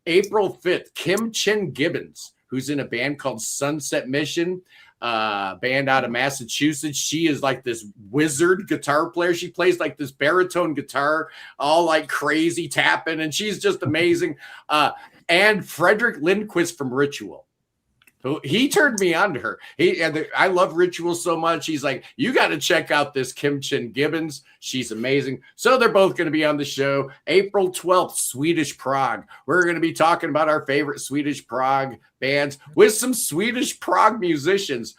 April 5th, Kim Chin Gibbons, who's in a band called Sunset Mission, band out of Massachusetts. She is like this wizard guitar player. She plays like this baritone guitar, all like crazy tapping, and she's just amazing. And Frederick Lindquist from Ritual. He turned me on to her. I love Ritual so much. He's like, you got to check out this Kim Chin Gibbons. She's amazing. So they're both going to be on the show. April 12th, Swedish Prog. We're going to be talking about our favorite Swedish prog bands with some Swedish prog musicians.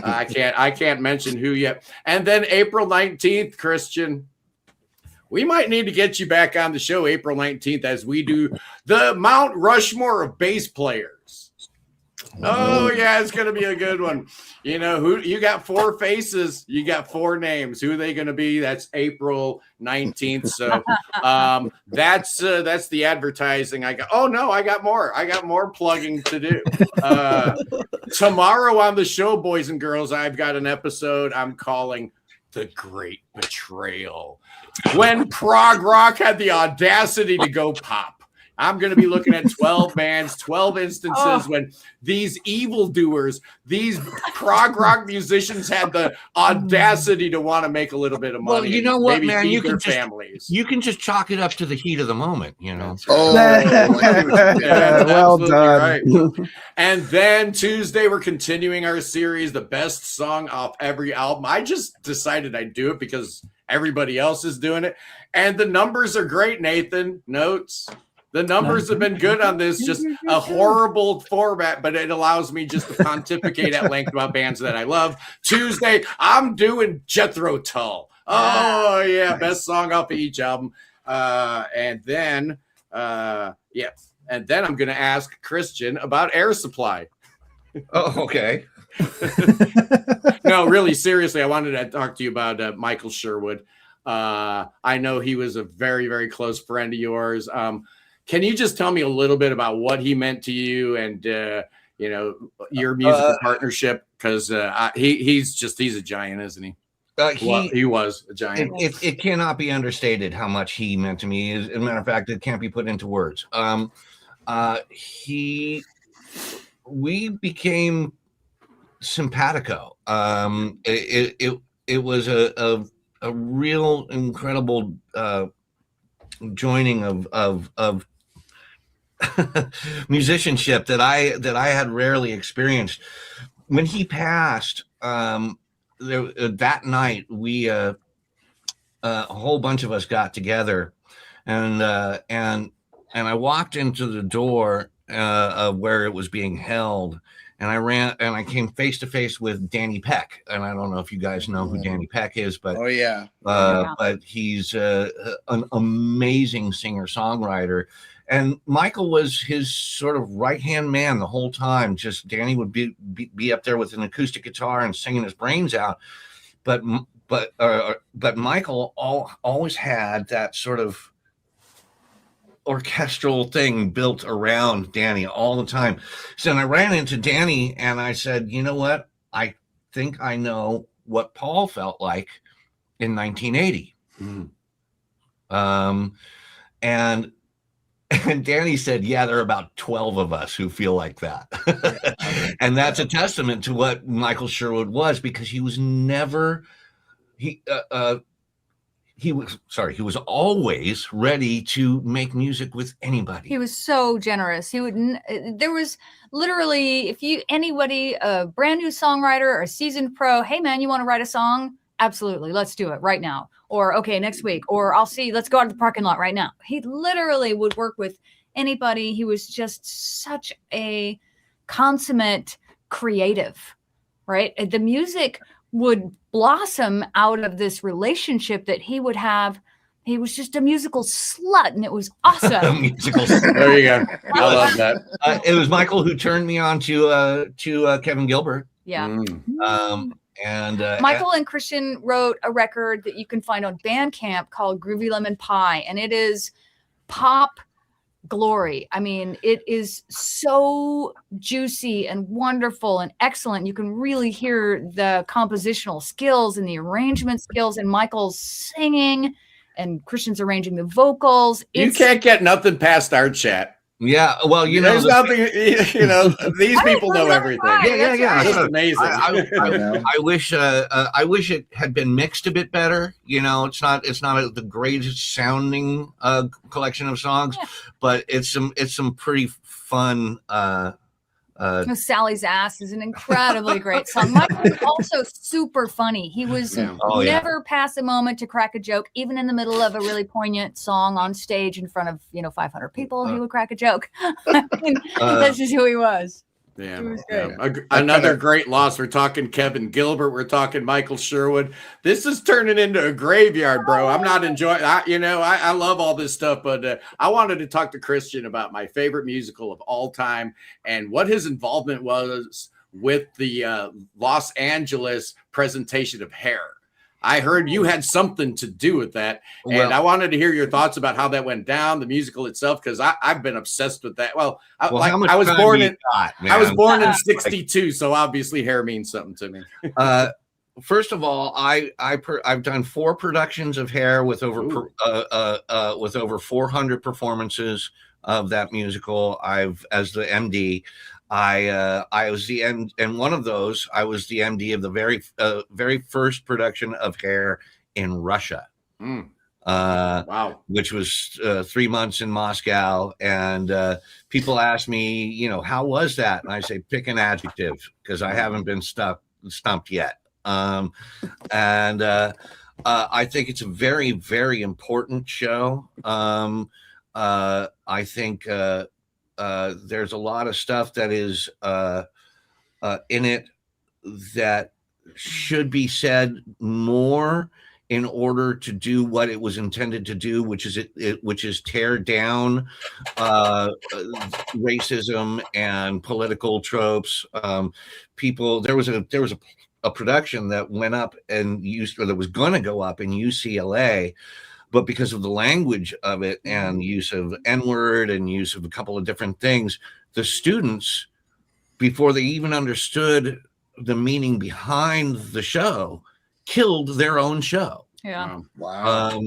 I can't mention who yet. And then April 19th, Christian, we might need to get you back on the show April 19th as we do the Mount Rushmore of bass players. Oh, yeah, it's going to be a good one. Who you got 4 faces, you got 4 names. Who are they going to be? That's April 19th. So that's the advertising I got. Oh, no, I got more. I got more plugging to do. Tomorrow on the show, boys and girls, I've got an episode I'm calling The Great Betrayal. When Prog Rock had the audacity to go pop. I'm going to be looking at 12 bands, 12 instances when these evildoers, these prog rock musicians had the audacity to want to make a little bit of money. Well, you know what, maybe man? feed You their can families. You can just chalk it up to the heat of the moment, Oh, Yeah, Well absolutely done. right. And then Tuesday, we're continuing our series, the best song off every album. I just decided I'd do it because everybody else is doing it. And the numbers are great, Nathan. Notes. The numbers have been good on this, just a horrible format, but it allows me just to pontificate at length about bands that I love. Tuesday, I'm doing Jethro Tull. Oh, yeah, best song off of each album. And then I'm going to ask Christian about Air Supply. Oh, okay. No, really, seriously, I wanted to talk to you about Michael Sherwood. I know he was a very, very close friend of yours. Can you just tell me a little bit about what he meant to you and, your musical partnership? Because he's a giant, isn't he? He was a giant. It cannot be understated how much he meant to me. As a matter of fact, it can't be put into words. We became simpatico. It was a real incredible joining of musicianship that I had rarely experienced. When he passed, that night we a whole bunch of us got together, and I walked into the door of where it was being held, and I came face to face with Danny Peck. And I don't know if you guys know who Danny Peck is, but oh yeah, but he's an amazing singer-songwriter. And Michael was his sort of right-hand man the whole time. Just Danny would be up there with an acoustic guitar and singing his brains out. but Michael always had that sort of orchestral thing built around Danny all the time. So I ran into Danny and I said, you know what? I think I know what Paul felt like in 1980. And Danny said, yeah, there are about 12 of us who feel like that. And that's a testament to what Michael Sherwood was, because he was never, he was always ready to make music with anybody. He was so generous. He would, there was literally, if you, anybody, a brand new songwriter or a seasoned pro, hey man, you want to write a song? Absolutely. Let's do it right now. Or, okay, next week. Or I'll see, let's go out to the parking lot right now. He literally would work with anybody. He was just such a consummate creative, right? The music would blossom out of this relationship that he would have. He was just a musical slut, and it was awesome. There you go. I love that. It was Michael who turned me on to Kevin Gilbert. Yeah. And Michael and Christian wrote a record that you can find on Bandcamp called Groovy Lemon Pie, and it is pop glory. I mean, it is so juicy and wonderful and excellent. You can really hear the compositional skills and the arrangement skills, and Michael's singing and Christian's arranging the vocals. You can't get nothing past our chat. Yeah, well, there's nothing. These people know everything. Yeah. It's amazing. I wish it had been mixed a bit better. It's not the greatest sounding collection of songs, but it's some pretty fun. Sally's Ass is an incredibly great song. Michael was also super funny. He was never past a moment to crack a joke, even in the middle of a really poignant song on stage in front of 500 people. He would crack a joke. I mean, that's just who he was. Another great loss. We're talking Kevin Gilbert. We're talking Michael Sherwood. This is turning into a graveyard, bro. I'm not enjoying. I love all this stuff, but I wanted to talk to Christian about my favorite musical of all time and what his involvement was with the Los Angeles presentation of Hair. I heard you had something to do with that, and I wanted to hear your thoughts about how that went down, the musical itself, because I've been obsessed with that. I was born in '62, so obviously Hair means something to me. First of all, I've done 4 productions of Hair with over 400 performances of that musical. As the MD. I was the MD, and one of those I was the MD of the very first production of Hair in Russia. Wow! Which was 3 months in Moscow, and people ask me, how was that? And I say, pick an adjective, because I haven't been stumped yet. I think it's a very, very important show. I think. There's a lot of stuff that is in it that should be said more in order to do what it was intended to do, which is tear down racism and political tropes. There was a production that went up that was going to go up in UCLA. But because of the language of it and use of N-word and use of a couple of different things, the students, before they even understood the meaning behind the show, killed their own show. Yeah. Wow.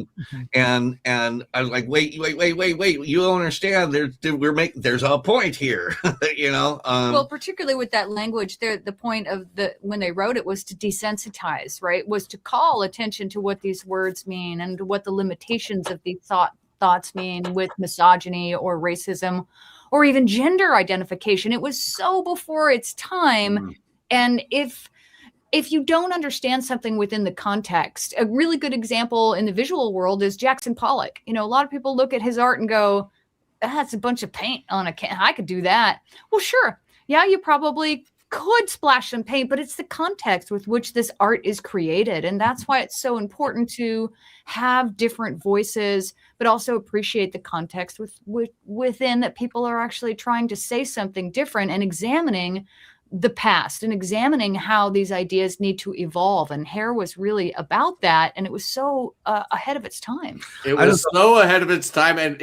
And I was like, wait, you don't understand. There's a point here, well, particularly with that language, the point of when they wrote it was to desensitize, right? Was to call attention to what these words mean and what the limitations of these thoughts mean with misogyny or racism or even gender identification. It was so before its time. And if you don't understand something within the context, a really good example in the visual world is Jackson Pollock. A lot of people look at his art and go, that's a bunch of paint on a can. I could do that. Well, sure. Yeah, you probably could splash some paint, but it's the context with which this art is created. And that's why it's so important to have different voices, but also appreciate the context within that people are actually trying to say something different and examining the past and examining how these ideas need to evolve. And Hair was really about that. And it was so ahead of its time. It was so ahead of its time. And,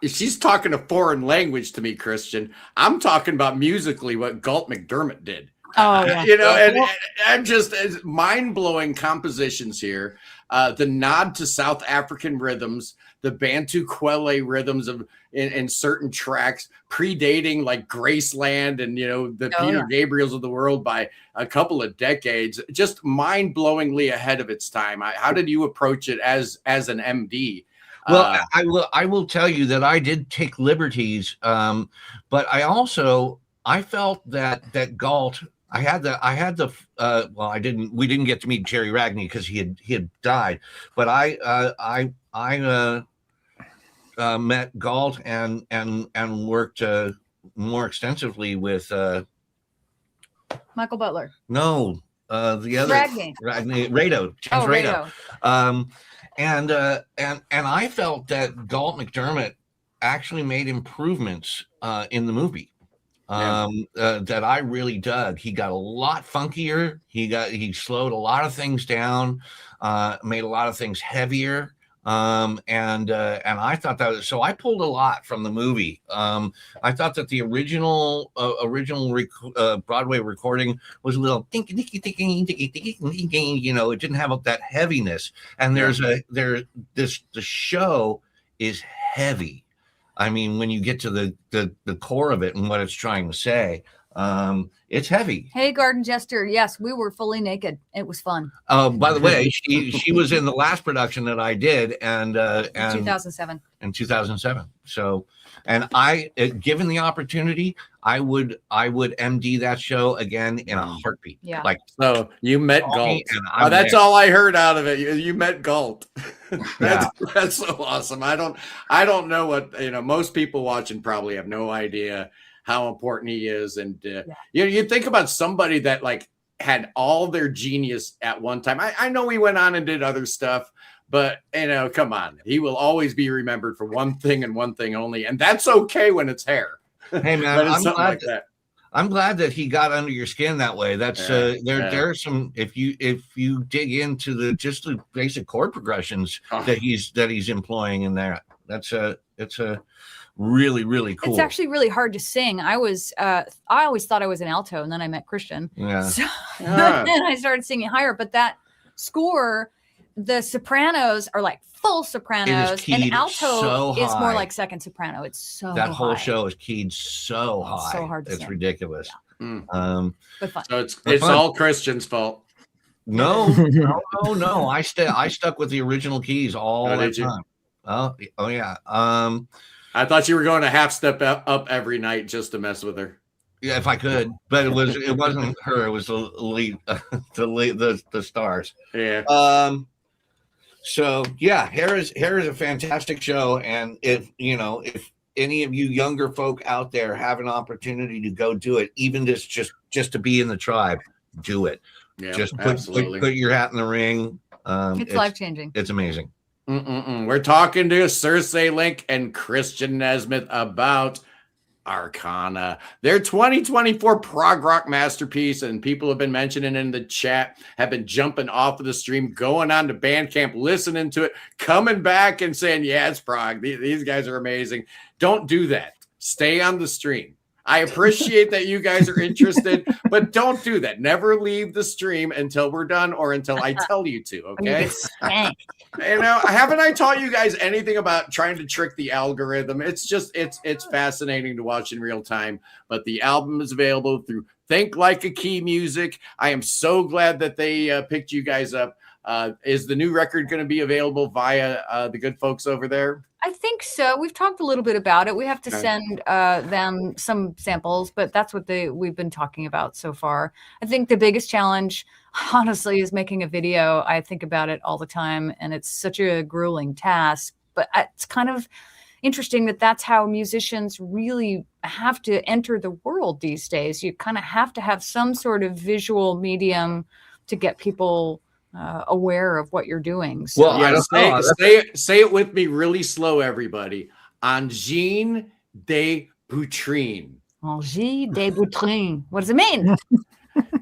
she's talking a foreign language to me, Christian. I'm talking about musically what Galt McDermott did. Oh, yeah. And I'm just mind-blowing compositions here. The nod to South African rhythms, the Bantu Kwele rhythms in certain tracks, predating like Graceland and the Peter Gabriels of the world by a couple of decades. Just mind-blowingly ahead of its time. How did you approach it as an MD? Well, I will tell you that I did take liberties, but I felt that Galt. We didn't get to meet Jerry Ragney because he had died, but I met Galt and worked more extensively with Michael Butler. No, the other Ragney, Rado, James Rado. Rado. And I felt that Galt McDermott actually made improvements in the movie. That I really dug. He got a lot funkier. He slowed a lot of things down, made a lot of things heavier. And I thought that, so I pulled a lot from the movie. I thought that the original Broadway recording was a little it didn't have that heaviness. And the show is heavy. I mean, when you get to the core of it and what it's trying to say, it's heavy. Hey, Garden Jester. Yes, we were fully naked. It was fun. By the way, she was in the last production that I did, and 2007. In 2007. So, and given the opportunity, I would MD that show again in a heartbeat. Yeah. So you met Galt. That's all I heard out of it. You met Galt. That's so awesome. I don't know what most people watching probably have no idea how important he is. And you think about somebody that like had all their genius at one time. I know he went on and did other stuff, but come on, he will always be remembered for one thing and one thing only, and that's okay when it's Hair. Hey man, I'm glad that he got under your skin that way. That's there are some, if you dig into the basic chord progressions that he's employing in there, it's a really, really cool. It's actually really hard to sing. I always thought I was an alto, and then I met Christian. Yeah. So then I started singing higher. But that score, the sopranos are like full sopranos, and alto is more like second soprano. It's so that whole high. show is keyed so high. It's so hard to it's sing. ridiculous. Yeah. But fun. So it's all Christian's fault. No. I stuck with the original keys all the time. Oh yeah. I thought you were going a half step up every night just to mess with her. Yeah, if I could, but it wasn't her. It was the lead, the stars. Yeah. So yeah, Hair is a fantastic show, and if any of you younger folk out there have an opportunity to go do it, even just to be in the tribe, do it. Yeah, just absolutely. Put your hat in the ring. It's life-changing. It's amazing. We're talking to Circe Link and Christian Nesmith about ARCANA, their 2024 prog rock masterpiece, and people have been mentioning in the chat, have been jumping off of the stream, going on to Bandcamp, listening to it, coming back and saying, yeah, it's prog. These guys are amazing. Don't do that. Stay on the stream. I appreciate that you guys are interested, but don't do that. Never leave the stream until we're done or until I tell you to, okay? Haven't I taught you guys anything about trying to trick the algorithm? It's just, it's fascinating to watch in real time, but the album is available through Think Like a Key Music. I am so glad that they picked you guys up. Is the new record going to be available via the good folks over there? I think so. We've talked a little bit about it. We have to send them some samples, but that's what we've been talking about so far. I think the biggest challenge, honestly, is making a video. I think about it all the time, and it's such a grueling task. But it's kind of interesting that that's how musicians really have to enter the world these days. You kind of have to have some sort of visual medium to get people aware of what you're doing. So, well, I don't say it with me really slow, everybody. Angine de Poutrine. Angie de Boutrin. What does it mean?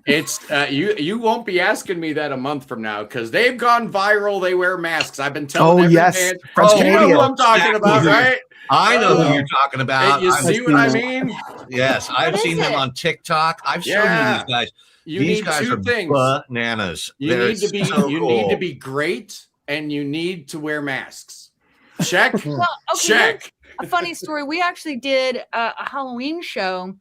It's you won't be asking me that a month from now because they've gone viral. They wear masks. I've been telling every band. French You know Canadian. who I'm talking about, right? I know who you're talking about. You see what I mean? Yes, I've What seen is them it? on TikTok. I've shown you these guys. You These need guys two are things. bananas. You They're need to be so you cool. need to be great, and you need to wear masks. Check. Well, okay, Check. a funny story. We actually did a Halloween show.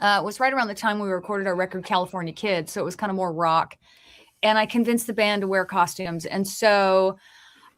It was right around the time we recorded our record California Kids, so it was kind of more rock. And I convinced the band to wear costumes. And so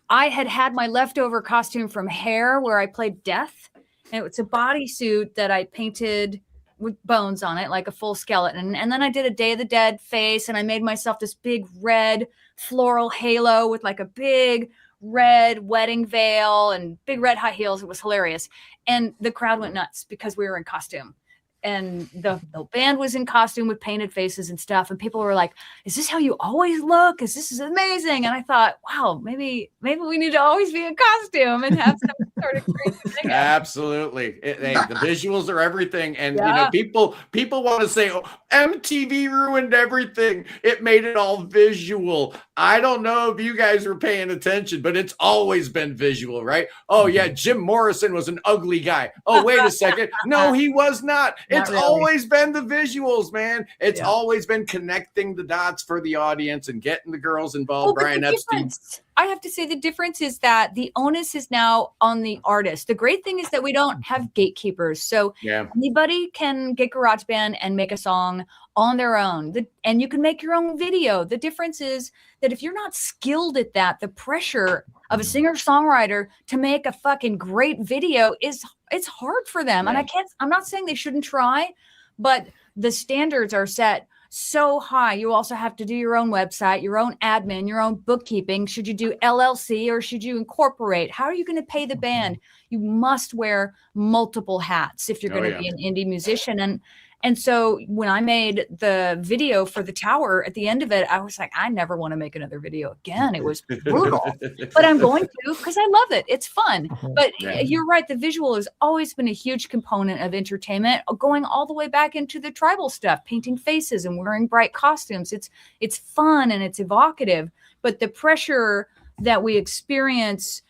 I had my leftover costume from Hair where I played Death. And it's a bodysuit that I painted with bones on it, like a full skeleton. And then I did a Day of the Dead face, and I made myself this big red floral halo with like a big red wedding veil and big red high heels. It was hilarious. And the crowd went nuts because we were in costume. And the band was in costume with painted faces and stuff. And people were like, is this how you always look? This is amazing. And I thought, wow, maybe we need to always be in costume and have some sort of crazy thing. Absolutely. The visuals are everything. And Yeah. people want to say, oh, MTV ruined everything. It made it all visual. I don't know if you guys were paying attention, but it's always been visual, right? Oh, yeah, Jim Morrison was an ugly guy. Oh, wait a second. No, he was not. It's really. always been the visuals, man. It's Yeah. always been connecting the dots for the audience and getting the girls Oh, involved. but Brian the Epstein. difference, I have to say the difference is that the onus is now on the artist. The great thing is that we don't have gatekeepers. So Yeah. anybody can get GarageBand and make a song on their own. And you can make your own video. The difference is that if you're not skilled at that, the pressure of a singer-songwriter to make a fucking great video it's hard for them. And I'm not saying they shouldn't try, but the standards are set so high. You also have to do your own website, your own admin, your own bookkeeping. Should you do LLC or should you incorporate? How are you going to pay the band? You must wear multiple hats if you're going to be an indie musician. And so when I made the video for The Tower, at the end of it, I was like, I never want to make another video again. It was brutal, but I'm going to because I love it. It's fun. But you're right. The visual has always been a huge component of entertainment, going all the way back into the tribal stuff, painting faces and wearing bright costumes. It's fun and it's evocative, but the pressure that we experience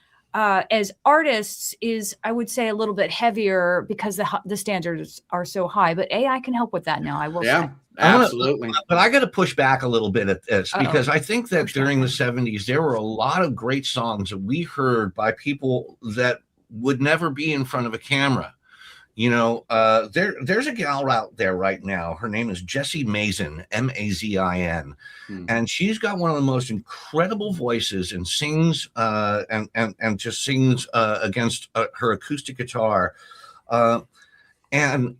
as artists is, I would say, a little bit heavier because the standards are so high. But AI can help with that now. I will say. Absolutely. But I got to push back a little bit at this because I think that during the 70s, there were a lot of great songs that we heard by people that would never be in front of a camera. You know, there's a gal out there right now. Her name is Jessie Mazin, Mazin, and she's got one of the most incredible voices and sings and just sings against her acoustic guitar, and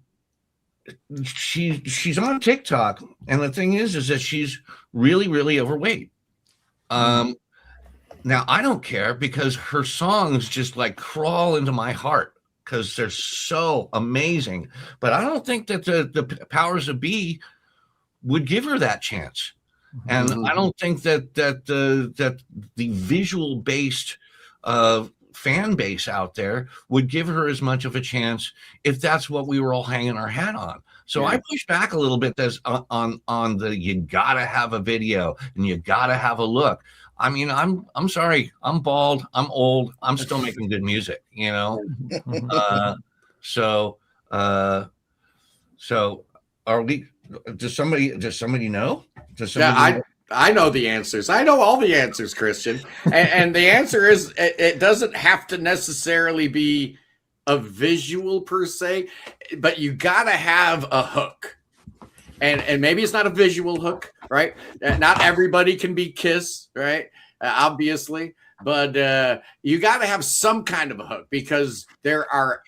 she's on TikTok. And the thing is that she's really, really overweight. Now I don't care because her songs just like crawl into my heart, because they're so amazing. But I don't think that the powers that be would give her that chance. And I don't think that the visual based fan base out there would give her as much of a chance if that's what we were all hanging our hat on. So I push back a little bit on the you gotta have a video and you gotta have a look. I mean, I'm sorry, I'm bald, I'm old, I'm still making good music, you know. So are we? Does somebody know? I know the answers. I know all the answers, Christian. And the answer is it doesn't have to necessarily be a visual per se, but you gotta have a hook. And maybe it's not a visual hook, right? Not everybody can be Kiss, right? Obviously, but you got to have some kind of a hook because there are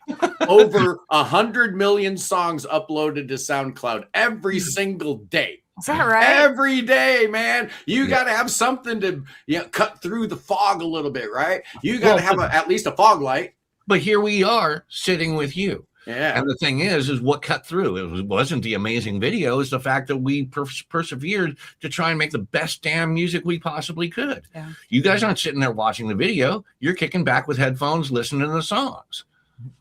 over 100 million songs uploaded to SoundCloud every single day. Is that right? Every day, man. You got to have something to cut through the fog a little bit, right? You got to have at least a fog light. But here we are sitting with you. Yeah. And the thing is what cut through. It wasn't the amazing video. It's the fact that we persevered to try and make the best damn music we possibly could. Yeah. You guys aren't sitting there watching the video. You're kicking back with headphones, listening to the songs.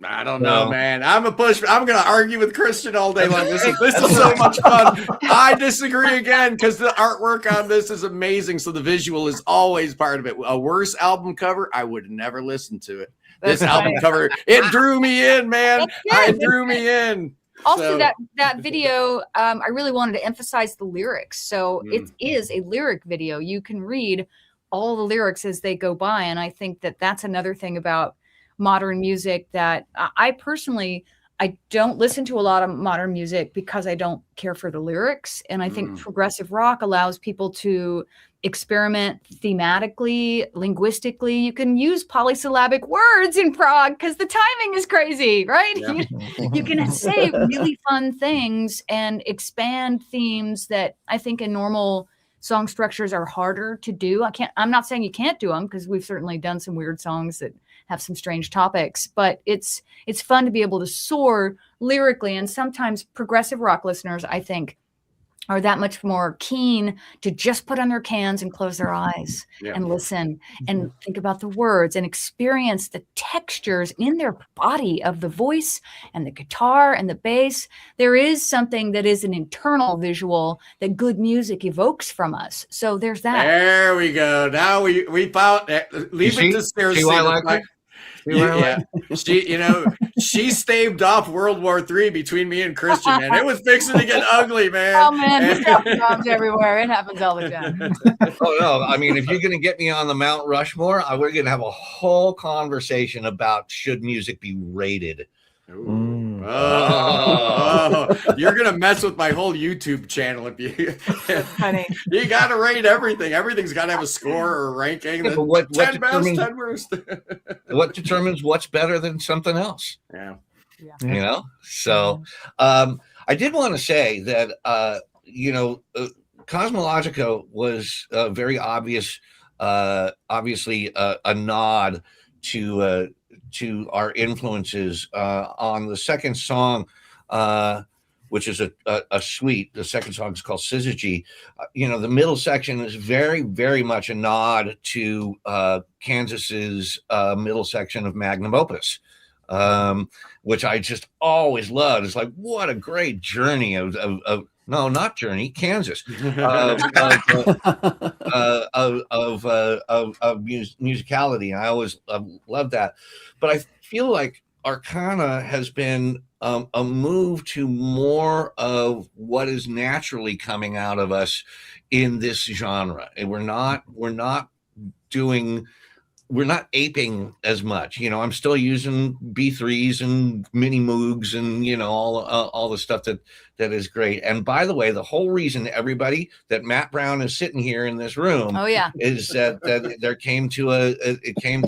I don't know, No. man. I'm going to argue with Christian all day long. This is so much fun. I disagree again because the artwork on this is amazing. So the visual is always part of it. A worse album cover, I would never listen to it. This album cover, it drew me in, man. It drew me in. Also, So- that video, I really wanted to emphasize the lyrics. So it is a lyric video. You can read all the lyrics as they go by, and I think that that's another thing about modern music that I personally, I don't listen to a lot of modern music because I don't care for the lyrics. And I think progressive rock allows people to experiment thematically, linguistically. You can use polysyllabic words in prog because the timing is crazy, right? Yeah. You can say really fun things and expand themes that I think in normal song structures are harder to do. I'm not saying you can't do them because we've certainly done some weird songs that have some strange topics, but it's fun to be able to soar lyrically. And sometimes progressive rock listeners, I think, are that much more keen to just put on their cans and close their eyes and listen and think about the words and experience the textures in their body of the voice and the guitar and the bass. There is something that is an internal visual that good music evokes from us. So there's that. There we go. Now we found leave it to Circe. See why I like it? Yeah, she staved off World War III between me and Christian, and it was fixing to get ugly, man. Oh man, we got bombs everywhere. It happens all the time. Oh no! I mean, if you're going to get me on the Mount Rushmore, we're going to have a whole conversation about should music be rated. Oh, you're gonna mess with my whole YouTube channel if you. Honey. You got to rate everything. Everything's got to have a score or a ranking. Yeah, but what 10 best, determines- 10 worst. What determines what's better than something else? Yeah. You know. So, I did want to say that Cosmologica was very obviously a nod to our influences on the second song, which is a suite. The second song is called Syzygy. The middle section is very, very much a nod to Kansas's middle section of Magnum Opus, which I just always loved. It's like, what a great journey of no, not journey, Kansas, musicality. I always loved that. But I feel like ARCANA has been a move to more of what is naturally coming out of us in this genre. And we're not aping as much. I'm still using B3s and mini Moogs and all the stuff that is great. And by the way, the whole reason everybody that Matt Brown is sitting here in this room is that it came to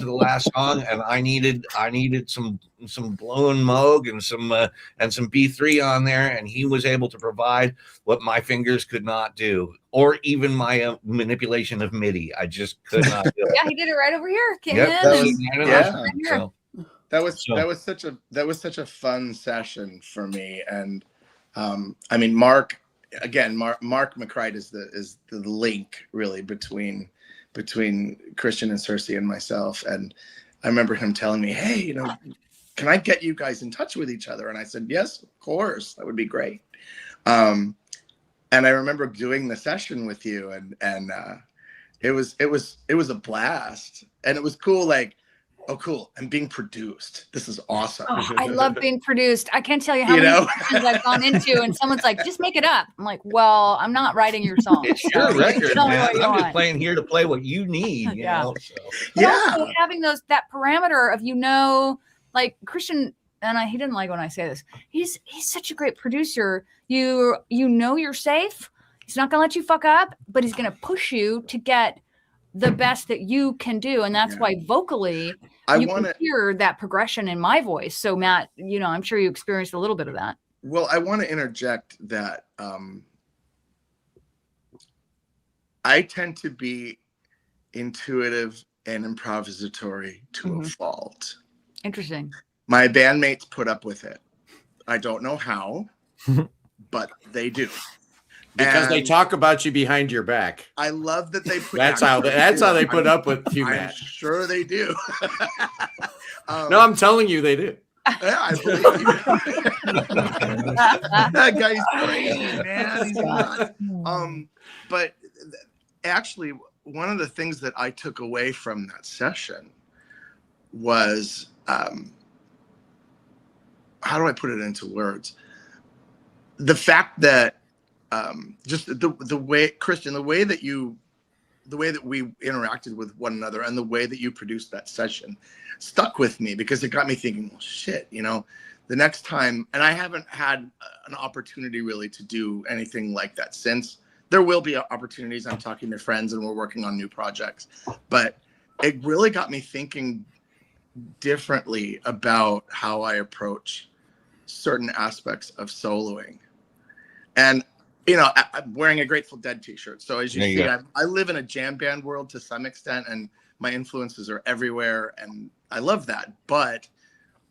the last song, and I needed some blown Moog and some B3 on there, and he was able to provide what my fingers could not do, or even my manipulation of MIDI. I just could not do it. Yeah, he did it right over here. That was such a fun session for me. And Mark McCrite is the link really between Christian and Circe and myself. And I remember him telling me, hey, can I get you guys in touch with each other? And I said, yes, of course, that would be great. And I remember doing the session with you, and it was a blast, and it was cool. Like, oh, cool, I'm being produced. This is awesome. Oh, I love being produced. I can't tell you how many things I've gone into, and someone's like, just make it up. I'm like, well, I'm not writing your song. It's your record, man. I'm want. just playing here to play what you need. You know, so. But also having that parameter of like Christian, and he didn't like when I say this. He's such a great producer. You're safe. He's not gonna let you fuck up, but he's gonna push you to get the best that you can do, and that's why vocally you can hear that progression in my voice. So Matt, I'm sure you experienced a little bit of that. Well, I want to interject that I tend to be intuitive and improvisatory to a fault. Interesting. My bandmates put up with it. I don't know how, but they do. Because they talk about you behind your back. I love that they put that's how they put up with you, Matt. I'm sure they do. No, I'm telling you they do. Yeah, I believe you. That guy's crazy, man. He's nuts. But actually, one of the things that I took away from that session was, how do I put it into words? The fact that just the way, Christian, the way that we interacted with one another and the way that you produced that session stuck with me, because it got me thinking, well, shit, you know, the next time, and I haven't had an opportunity really to do anything like that since. There will be opportunities. I'm talking to friends and we're working on new projects, but it really got me thinking differently about how I approach certain aspects of soloing. And, you know, I'm wearing a Grateful Dead t-shirt. So as you see, I live in a jam band world to some extent, and my influences are everywhere. And I love that. But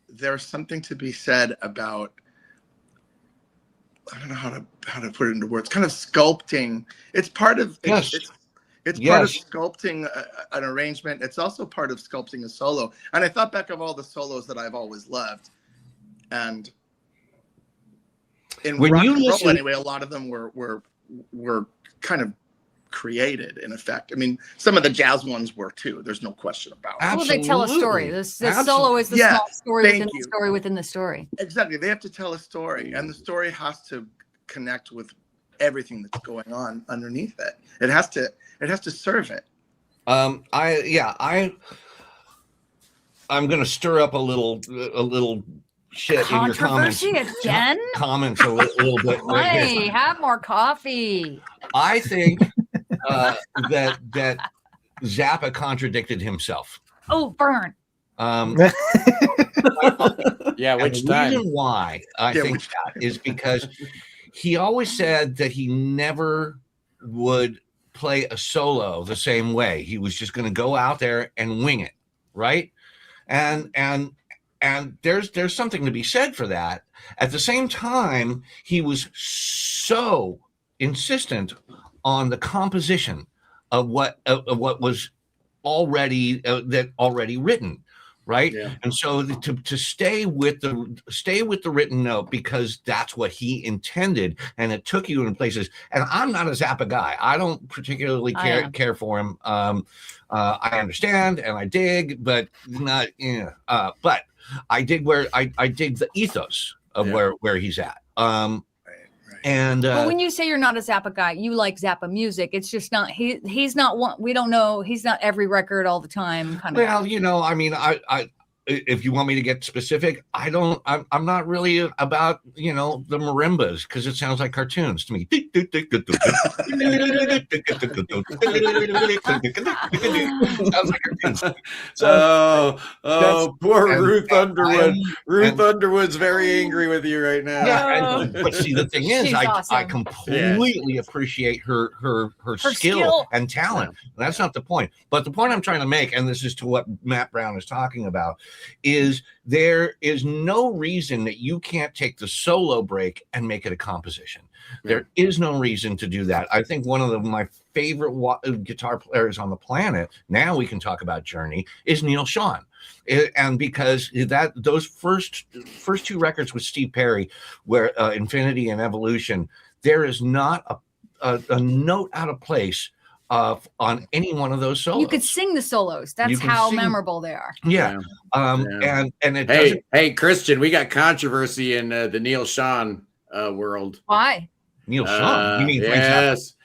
there's something to be said about, I don't know how to put it into words, kind of sculpting. It's part of, it's part of sculpting an arrangement. It's also part of sculpting a solo. And I thought back of all the solos that I've always loved. And in rock and roll, anyway, a lot of them were kind of created in effect. I mean, some of the jazz ones were too. There's no question about it. Well, they tell a story. This solo is the small story within the story within the story. Exactly. They have to tell a story, and the story has to connect with everything that's going on underneath it. It has to serve it. I'm going to stir up a little shit in your comments. Again? Comments a little bit. Hey, have more coffee. I think that Zappa contradicted himself. Oh, burn. Yeah, which the time? reason why I think that is because he always said that he never would play a solo the same way. He was just going to go out there and wing it, right? And there's something to be said for that. At the same time, he was so insistent on the composition of what was already written, right? Yeah. And so to stay with the written note, because that's what he intended, and it took you in places. And I'm not a Zappa guy. I don't particularly care for him. I understand and I dig, but not. But I dig I dig the ethos of where he's at. And well, when you say you're not a Zappa guy, you like Zappa music. It's just not he's not one. We don't know. He's not every record all the time. Kind of. Well, you know, I mean, I if you want me to get specific, I'm not really about, you know, the marimbas, because it sounds like cartoons to me. Sounds like cartoons. Poor Ruth Underwood. Ruth Underwood's very angry with you right now. Yeah, but see, the thing is, I completely appreciate her skill and talent. That's not the point. But the point I'm trying to make, and this is to what Matt Brown is talking about, is there is no reason that you can't take the solo break and make it a composition. There is no reason to do that. I think one of my favorite guitar players on the planet, now we can talk about Journey, is Neil Schon. And because those first two records with Steve Perry, where Infinity and Evolution, there is not a note out of place on any one of those solos. You could sing the solos. That's how memorable they are. Yeah. And it hey, Christian, we got controversy in the Neil Schon world. Why? Neil Schon? You mean yes.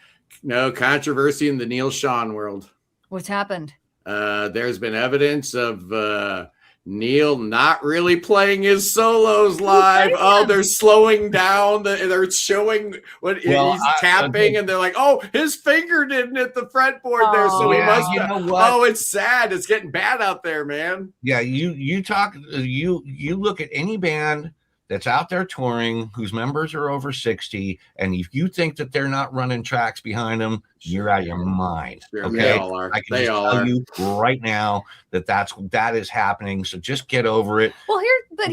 No, controversy in the Neil Schon world. What's happened? There's been evidence of Neil not really playing his solos live. Oh, they're slowing down. They're showing what he's tapping, and they're like, "Oh, his finger didn't hit the fretboard there, so he must." You know what? Oh, it's sad. It's getting bad out there, man. Yeah, you look at any band that's out there touring whose members are over 60, and if you think that they're not running tracks behind them, you're out of your mind. Okay, they all are. I can tell you right now that is happening. So just get over it. Well, but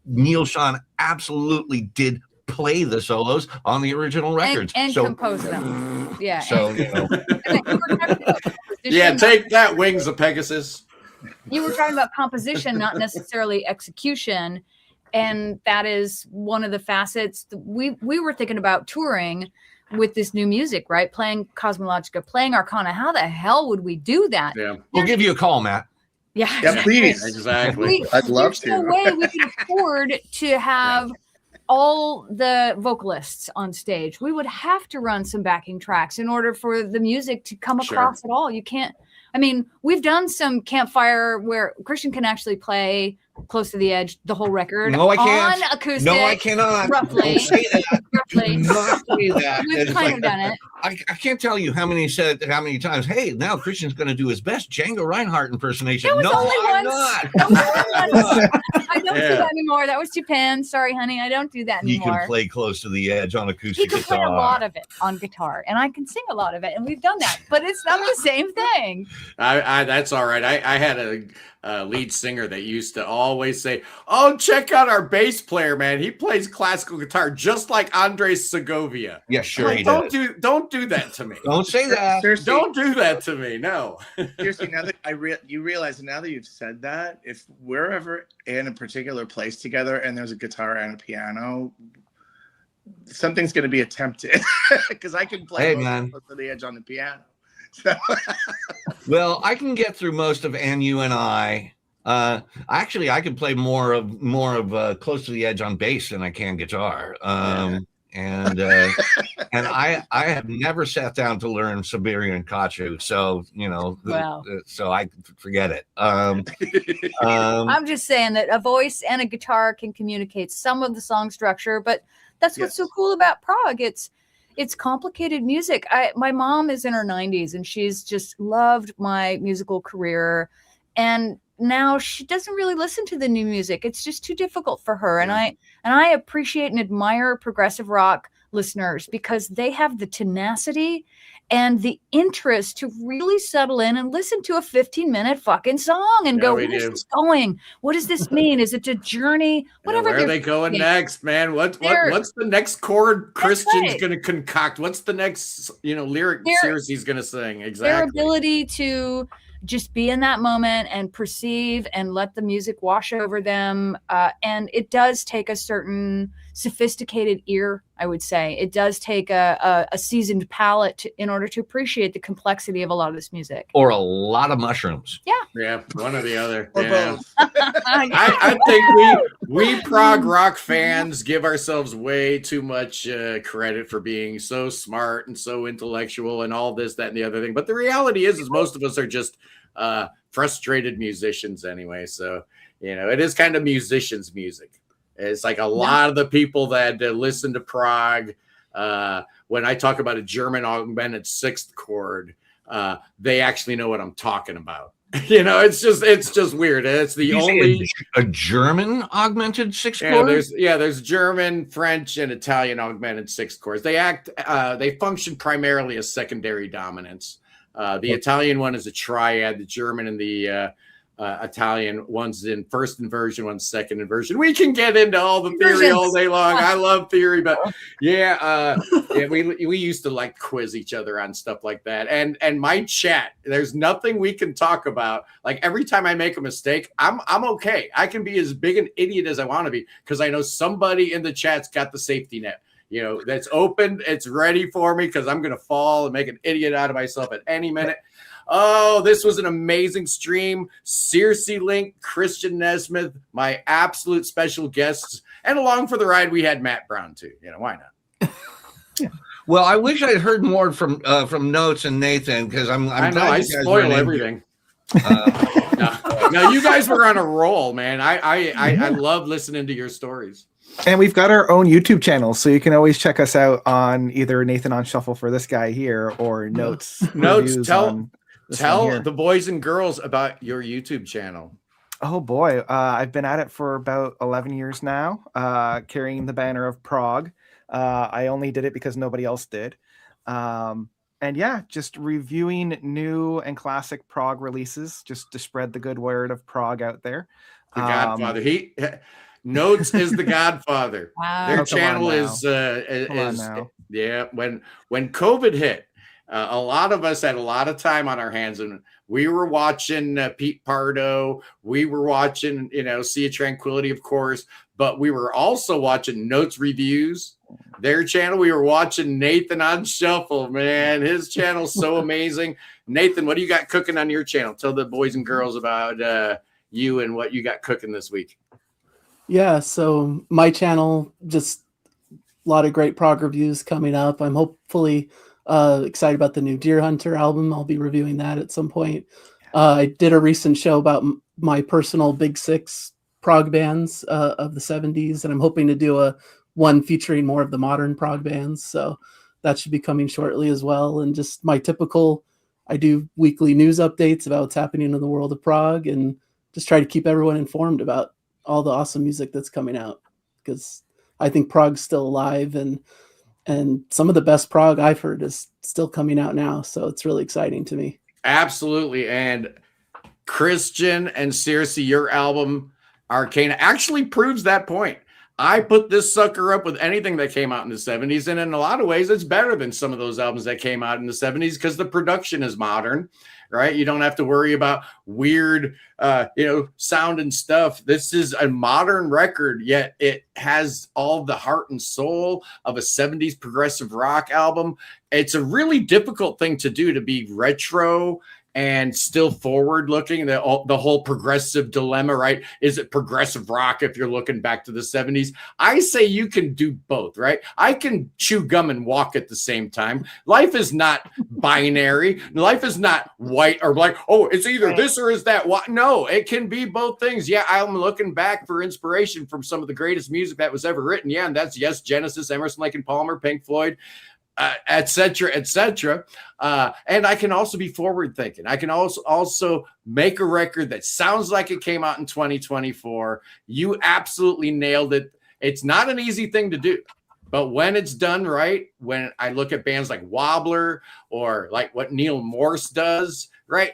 Neil Schon absolutely did play the solos on the original records and compose them. Yeah. So you know. Yeah, take that, Wings of Pegasus. you were talking about composition, not necessarily execution. And that is one of the facets that we were thinking about touring with this new music, right? Playing Cosmologica, playing Arcana. How the hell would we do that? Yeah. We'll give you a call, Matt. Yeah, Yeah, please. Exactly. I'd love there's no to. way we could afford to have all the vocalists on stage. We would have to run some backing tracks in order for the music to come across at all. You can't. I mean, we've done some campfire where Christian can actually play Close to the Edge, the whole record. No, I can't. On acoustic. No, I cannot. Roughly. Don't say that. Roughly. Do not say that. We've It's kind like- of done it. I can't tell you how many times, hey, now Christian's going to do his best Django Reinhardt impersonation. That was No, only I'm once. not. That was only once. I don't do Yeah. that anymore. That was Japan. Sorry, honey. I don't do that He anymore. can play Close to the Edge on He acoustic can play guitar. a lot of it on guitar, and I can sing a lot of it, and we've done that, but it's not the same thing. That's all right. I had a lead singer that used to always say, "Oh, check out our bass player, man. He plays classical guitar just like Andres Segovia." Yeah, sure Like, he don't does. don't do that to me. Don't say that. Seriously, Don't do that to me. No. seriously, now that you realize now that you've said that, if we're ever in a particular place together and there's a guitar and a piano, something's going to be attempted because I can play Hey, both man. Close to the Edge on the piano. So, Well, I can get through most of "And You and I." Actually, I can play more of Close to the Edge on bass than I can guitar. And I have never sat down to learn Siberian Kachu, so Wow. so I forget it. I'm just saying that a voice and a guitar can communicate some of the song structure, but that's what's so Yes. cool about prog. It's complicated music. My mom is in her 90s and she's just loved my musical career, and now she doesn't really listen to the new music. It's just too difficult for her. And I appreciate and admire progressive rock listeners because they have the tenacity and the interest to really settle in and listen to a 15-minute fucking song and go, we where's do. this going? What does this mean? Is it a journey? Whatever. Where are they're they going thinking. next, man? What's the next chord Christian's going to concoct? What's the next lyric Circe he's going to sing? Their Exactly. ability to just be in that moment and perceive and let the music wash over them. And it does take a certain sophisticated ear, I would say. It does take a seasoned palate in order to appreciate the complexity of a lot of this music. Or a lot of mushrooms. Yeah, one or the other. or Yeah. both. I think we prog rock fans give ourselves way too much credit for being so smart and so intellectual and all this, that, and the other thing. But the reality is most of us are just frustrated musicians anyway. So, it is kind of musicians' music. It's like a lot of the people that listen to prog, when I talk about a German augmented sixth chord, they actually know what I'm talking about. It's just weird. It's the You say only a German augmented sixth chord. there's German, French, and Italian augmented sixth chords. They function primarily as secondary dominants. The Italian one is a triad. The German and the Italian one's in first inversion, one's second inversion. We can get into all the theory all day long. I love theory, but we used to like quiz each other on stuff like that. And my chat, there's nothing we can talk about. Like every time I make a mistake, I'm okay. I can be as big an idiot as I want to be because I know somebody in the chat's got the safety net. That's open. It's ready for me because I'm going to fall and make an idiot out of myself at any minute. Oh, this was an amazing stream. Circe Link, Christian Nesmith, my absolute special guests. And along for the ride, we had Matt Brown too. Why not? Well, I wish I'd heard more from Notes and Nathan because I'm I know glad I you guys spoil went in. everything. No, you guys were on a roll, man. I love listening to your stories. And we've got our own YouTube channel, so you can always check us out on either Nathan on Shuffle for this guy here or Notes. reviews on this one Tell here. the boys and girls about your YouTube channel. Oh boy, I've been at it for about 11 years now, carrying the banner of Prog. I only did it because nobody else did. And yeah, just reviewing new and classic Prog releases, just to spread the good word of Prog out there. The Godfather. Notes is the Godfather. Wow. Their Oh, come on channel now. is Come on now. when COVID hit A lot of us had a lot of time on our hands, and we were watching Pete Pardo. We were watching, Sea of Tranquility, of course, but we were also watching Notes Reviews, their channel. We were watching Nathan on Shuffle, man. His channel's so amazing. Nathan, what do you got cooking on your channel? Tell the boys and girls about you and what you got cooking this week. Yeah, so my channel, just a lot of great prog reviews coming up. I'm hopefully excited about the new Deer Hunter album. I'll be reviewing that at some point. I did a recent show about my personal big six prog bands of the 70s, and I'm hoping to do one featuring more of the modern prog bands. So that should be coming shortly as well. And just my typical, I do weekly news updates about what's happening in the world of prog, and just try to keep everyone informed about all the awesome music that's coming out, because I think prog's still alive, and some of the best prog I've heard is still coming out now. So it's really exciting to me. Absolutely. And Christian and Circe, your album, ARCANA, actually proves that point. I put this sucker up with anything that came out in the 70s. And in a lot of ways, it's better than some of those albums that came out in the 70s because the production is modern, right? You don't have to worry about weird, sound and stuff. This is a modern record, yet it has all the heart and soul of a 70s progressive rock album. It's a really difficult thing to do, to be retro and still forward looking, the whole progressive dilemma, right? Is it progressive rock if you're looking back to the 70s? I say you can do both, right? I can chew gum and walk at the same time. Life is not binary. Life is not white or black. Oh, it's either this or is that. No, it can be both things. Yeah, I'm looking back for inspiration from some of the greatest music that was ever written. Yeah, and that's Yes, Genesis, Emerson, Lake and Palmer, Pink Floyd, et cetera, et cetera. And I can also be forward thinking. I can also make a record that sounds like it came out in 2024. You absolutely nailed it. It's not an easy thing to do, but when it's done right, when I look at bands like Wobbler or like what Neil Morse does, right?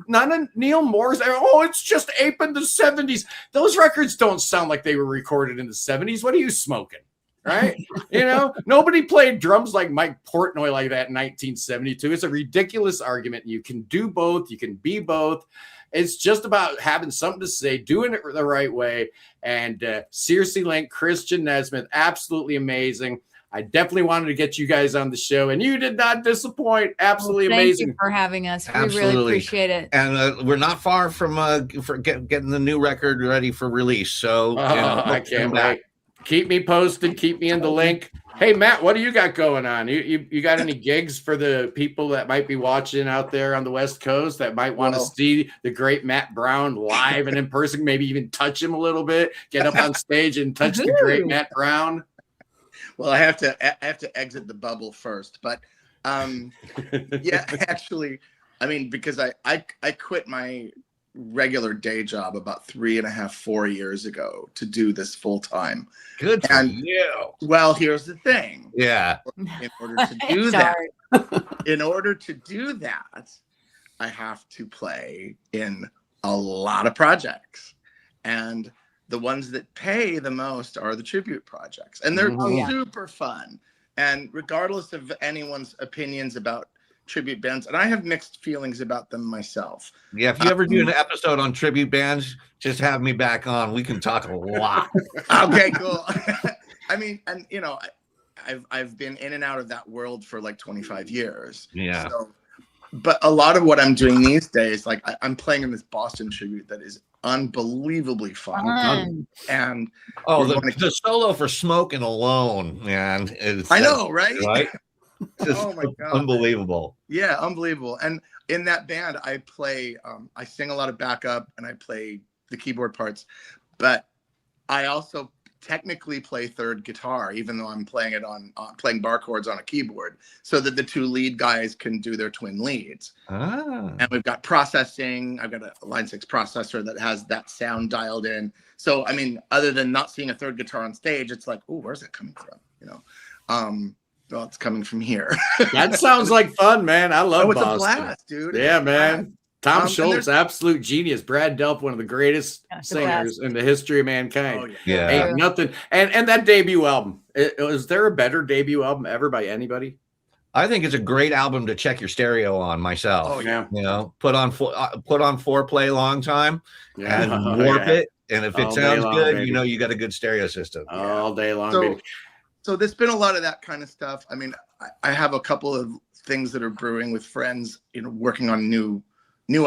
None of Neil Morse, it's just ape in the 70s. Those records don't sound like they were recorded in the 70s. What are you smoking? Right? Nobody played drums like Mike Portnoy like that in 1972. It's a ridiculous argument. You can do both. You can be both. It's just about having something to say, doing it the right way. And Circe Link, Christian Nesmith, absolutely amazing. I definitely wanted to get you guys on the show, and you did not disappoint. Absolutely amazing. Thank you for having us. Absolutely. We really appreciate it. And we're not far from getting the new record ready for release. So I can't wait. Keep me posted. Keep me in the link. Hey, Matt, what do you got going on? You got any gigs for the people that might be watching out there on the West Coast that might want to see the great Matt Brown live and in person, maybe even touch him a little bit, get up on stage and touch the great Matt Brown? Well, I have to exit the bubble first, but yeah, actually, I mean, because I quit my regular day job about 4 years ago to do this full time. Good for you. Well, here's the thing. Yeah. In order to do that, I have to play in a lot of projects, and the ones that pay the most are the tribute projects, and they're super fun. And regardless of anyone's opinions about tribute bands, and I have mixed feelings about them myself. Yeah, if you ever do an episode on tribute bands, just have me back on. We can talk a lot. Okay, cool. I mean, and I've been in and out of that world for like 25 years. Yeah. So, but a lot of what I'm doing these days, like I'm playing in this Boston tribute that is unbelievably fun. And the solo for Smoking alone, man. I know, right? Right? Oh my God. Unbelievable. Yeah, unbelievable. And in that band, I play, I sing a lot of backup and I play the keyboard parts, but I also technically play third guitar, even though I'm playing it playing bar chords on a keyboard, so that the two lead guys can do their twin leads. And we've got processing. I've got a Line 6 processor that has that sound dialed in. So, I mean, other than not seeing a third guitar on stage, it's like, oh, where's it coming from? Well, it's coming from here. That sounds like fun, man. I love it's Boston. a blast, dude. Yeah, man. Tom Schultz, absolute genius. Brad Delp, one of the greatest singers in the history of mankind. Oh, yeah. Ain't nothing. And that debut album. Was there a better debut album ever by anybody? I think it's a great album to check your stereo on myself. Oh yeah. You know, put on foreplay long time Yeah. and warp Yeah. it. And if it All day sounds long, good, baby. you know you got a good stereo system. All day long, baby. So there's been a lot of that kind of stuff. I mean, I have a couple of things that are brewing with friends, you know, working on new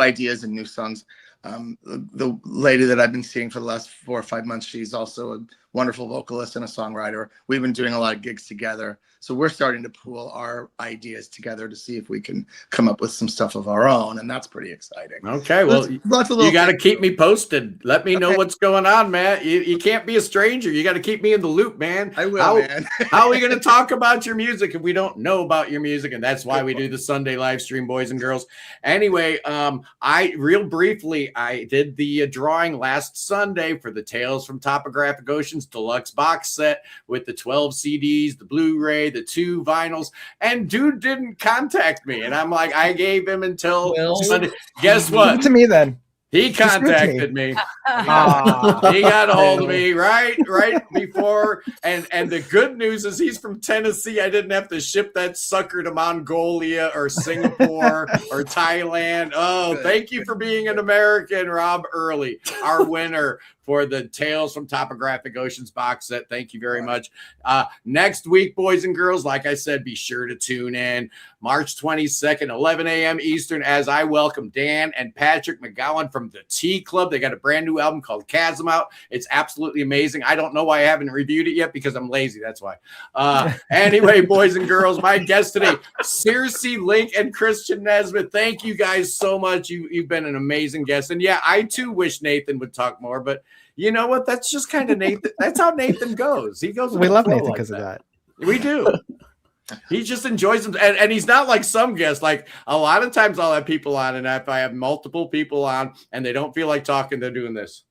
ideas and new songs. The lady that I've been seeing for the last 4 or 5 months, she's also a wonderful vocalist and a songwriter. We've been doing a lot of gigs together. So we're starting to pool our ideas together to see if we can come up with some stuff of our own. And that's pretty exciting. Okay, well, lots of you got to things. keep me posted. Let me know what's going on, Matt. You can't be a stranger. You got to keep me in the loop, man. I will, man. How are we going to talk about your music if we don't know about your music? And that's why we do the Sunday live stream, boys and girls. Anyway, I did the drawing last Sunday for the Tales from Topographic Oceans deluxe box set with the 12 CDs, the Blu-ray, the 2 vinyls, and dude didn't contact me. And I'm like, I gave him until Sunday. Guess what? Give it to me then. He contacted me. Ah. He got a hold of me right before. And the good news is he's from Tennessee. I didn't have to ship that sucker to Mongolia or Singapore or Thailand. Oh, thank you for being an American, Rob Early, our winner for the Tales from Topographic Oceans box set. Thank you very much. Next week, boys and girls, like I said, be sure to tune in. March 22nd, 11 a.m. Eastern, as I welcome Dan and Patrick McGowan from the T Club. They got a brand new album called Chasm out. It's absolutely amazing. I don't know why I haven't reviewed it yet, because I'm lazy. That's why. Anyway, boys and girls, my guests today, Circe, Link, and Christian Nesmith. Thank you guys so much. You've been an amazing guest. And yeah, I too wish Nathan would talk more, but you know what? That's just kind of Nathan. That's how Nathan goes. He goes. We love Nathan because of that. We do. He just enjoys them. And he's not like some guests. Like a lot of times I'll have people on, and if I have multiple people on and they don't feel like talking, they're doing this.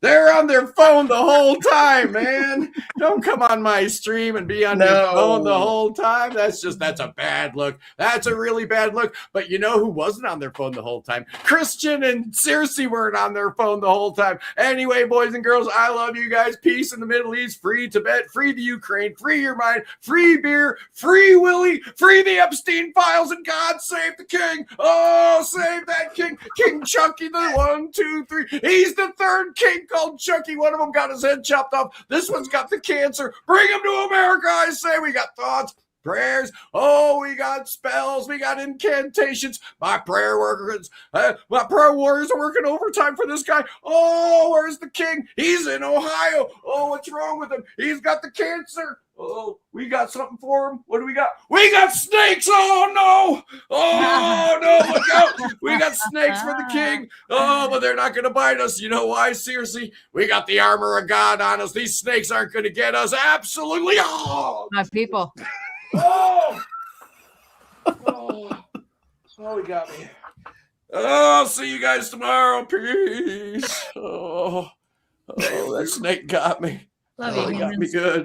They're on their phone the whole time, man. Don't come on my stream and be on your phone the whole time. That's a bad look. That's a really bad look. But you know who wasn't on their phone the whole time? Christian and Circe weren't on their phone the whole time. Anyway, boys and girls, I love you guys. Peace in the Middle East. Free Tibet. Free the Ukraine. Free your mind. Free beer. Free Willie. Free the Epstein files. And God save the king. Oh, save that king. King Chucky, the 1, 2, 3. He's the third king called Chucky. One of them got his head chopped off. This one's got the cancer. Bring him to America, I say. We got thoughts, prayers. Oh, we got spells. We got incantations. My prayer warriors are working overtime for this guy. Oh, where's the king? He's in Ohio. Oh, what's wrong with him? He's got the cancer. Oh, we got something for him. What do we got? We got snakes. Oh, no. Oh, no. Look out. We got snakes for the king. Oh, but they're not going to bite us. You know why, Circe? We got the armor of God on us. These snakes aren't going to get us. Absolutely. Oh, My people. oh. Oh, he got me. Oh, see you guys tomorrow. Peace. Oh, that snake got me. Love Oh, you, he got me humans. good.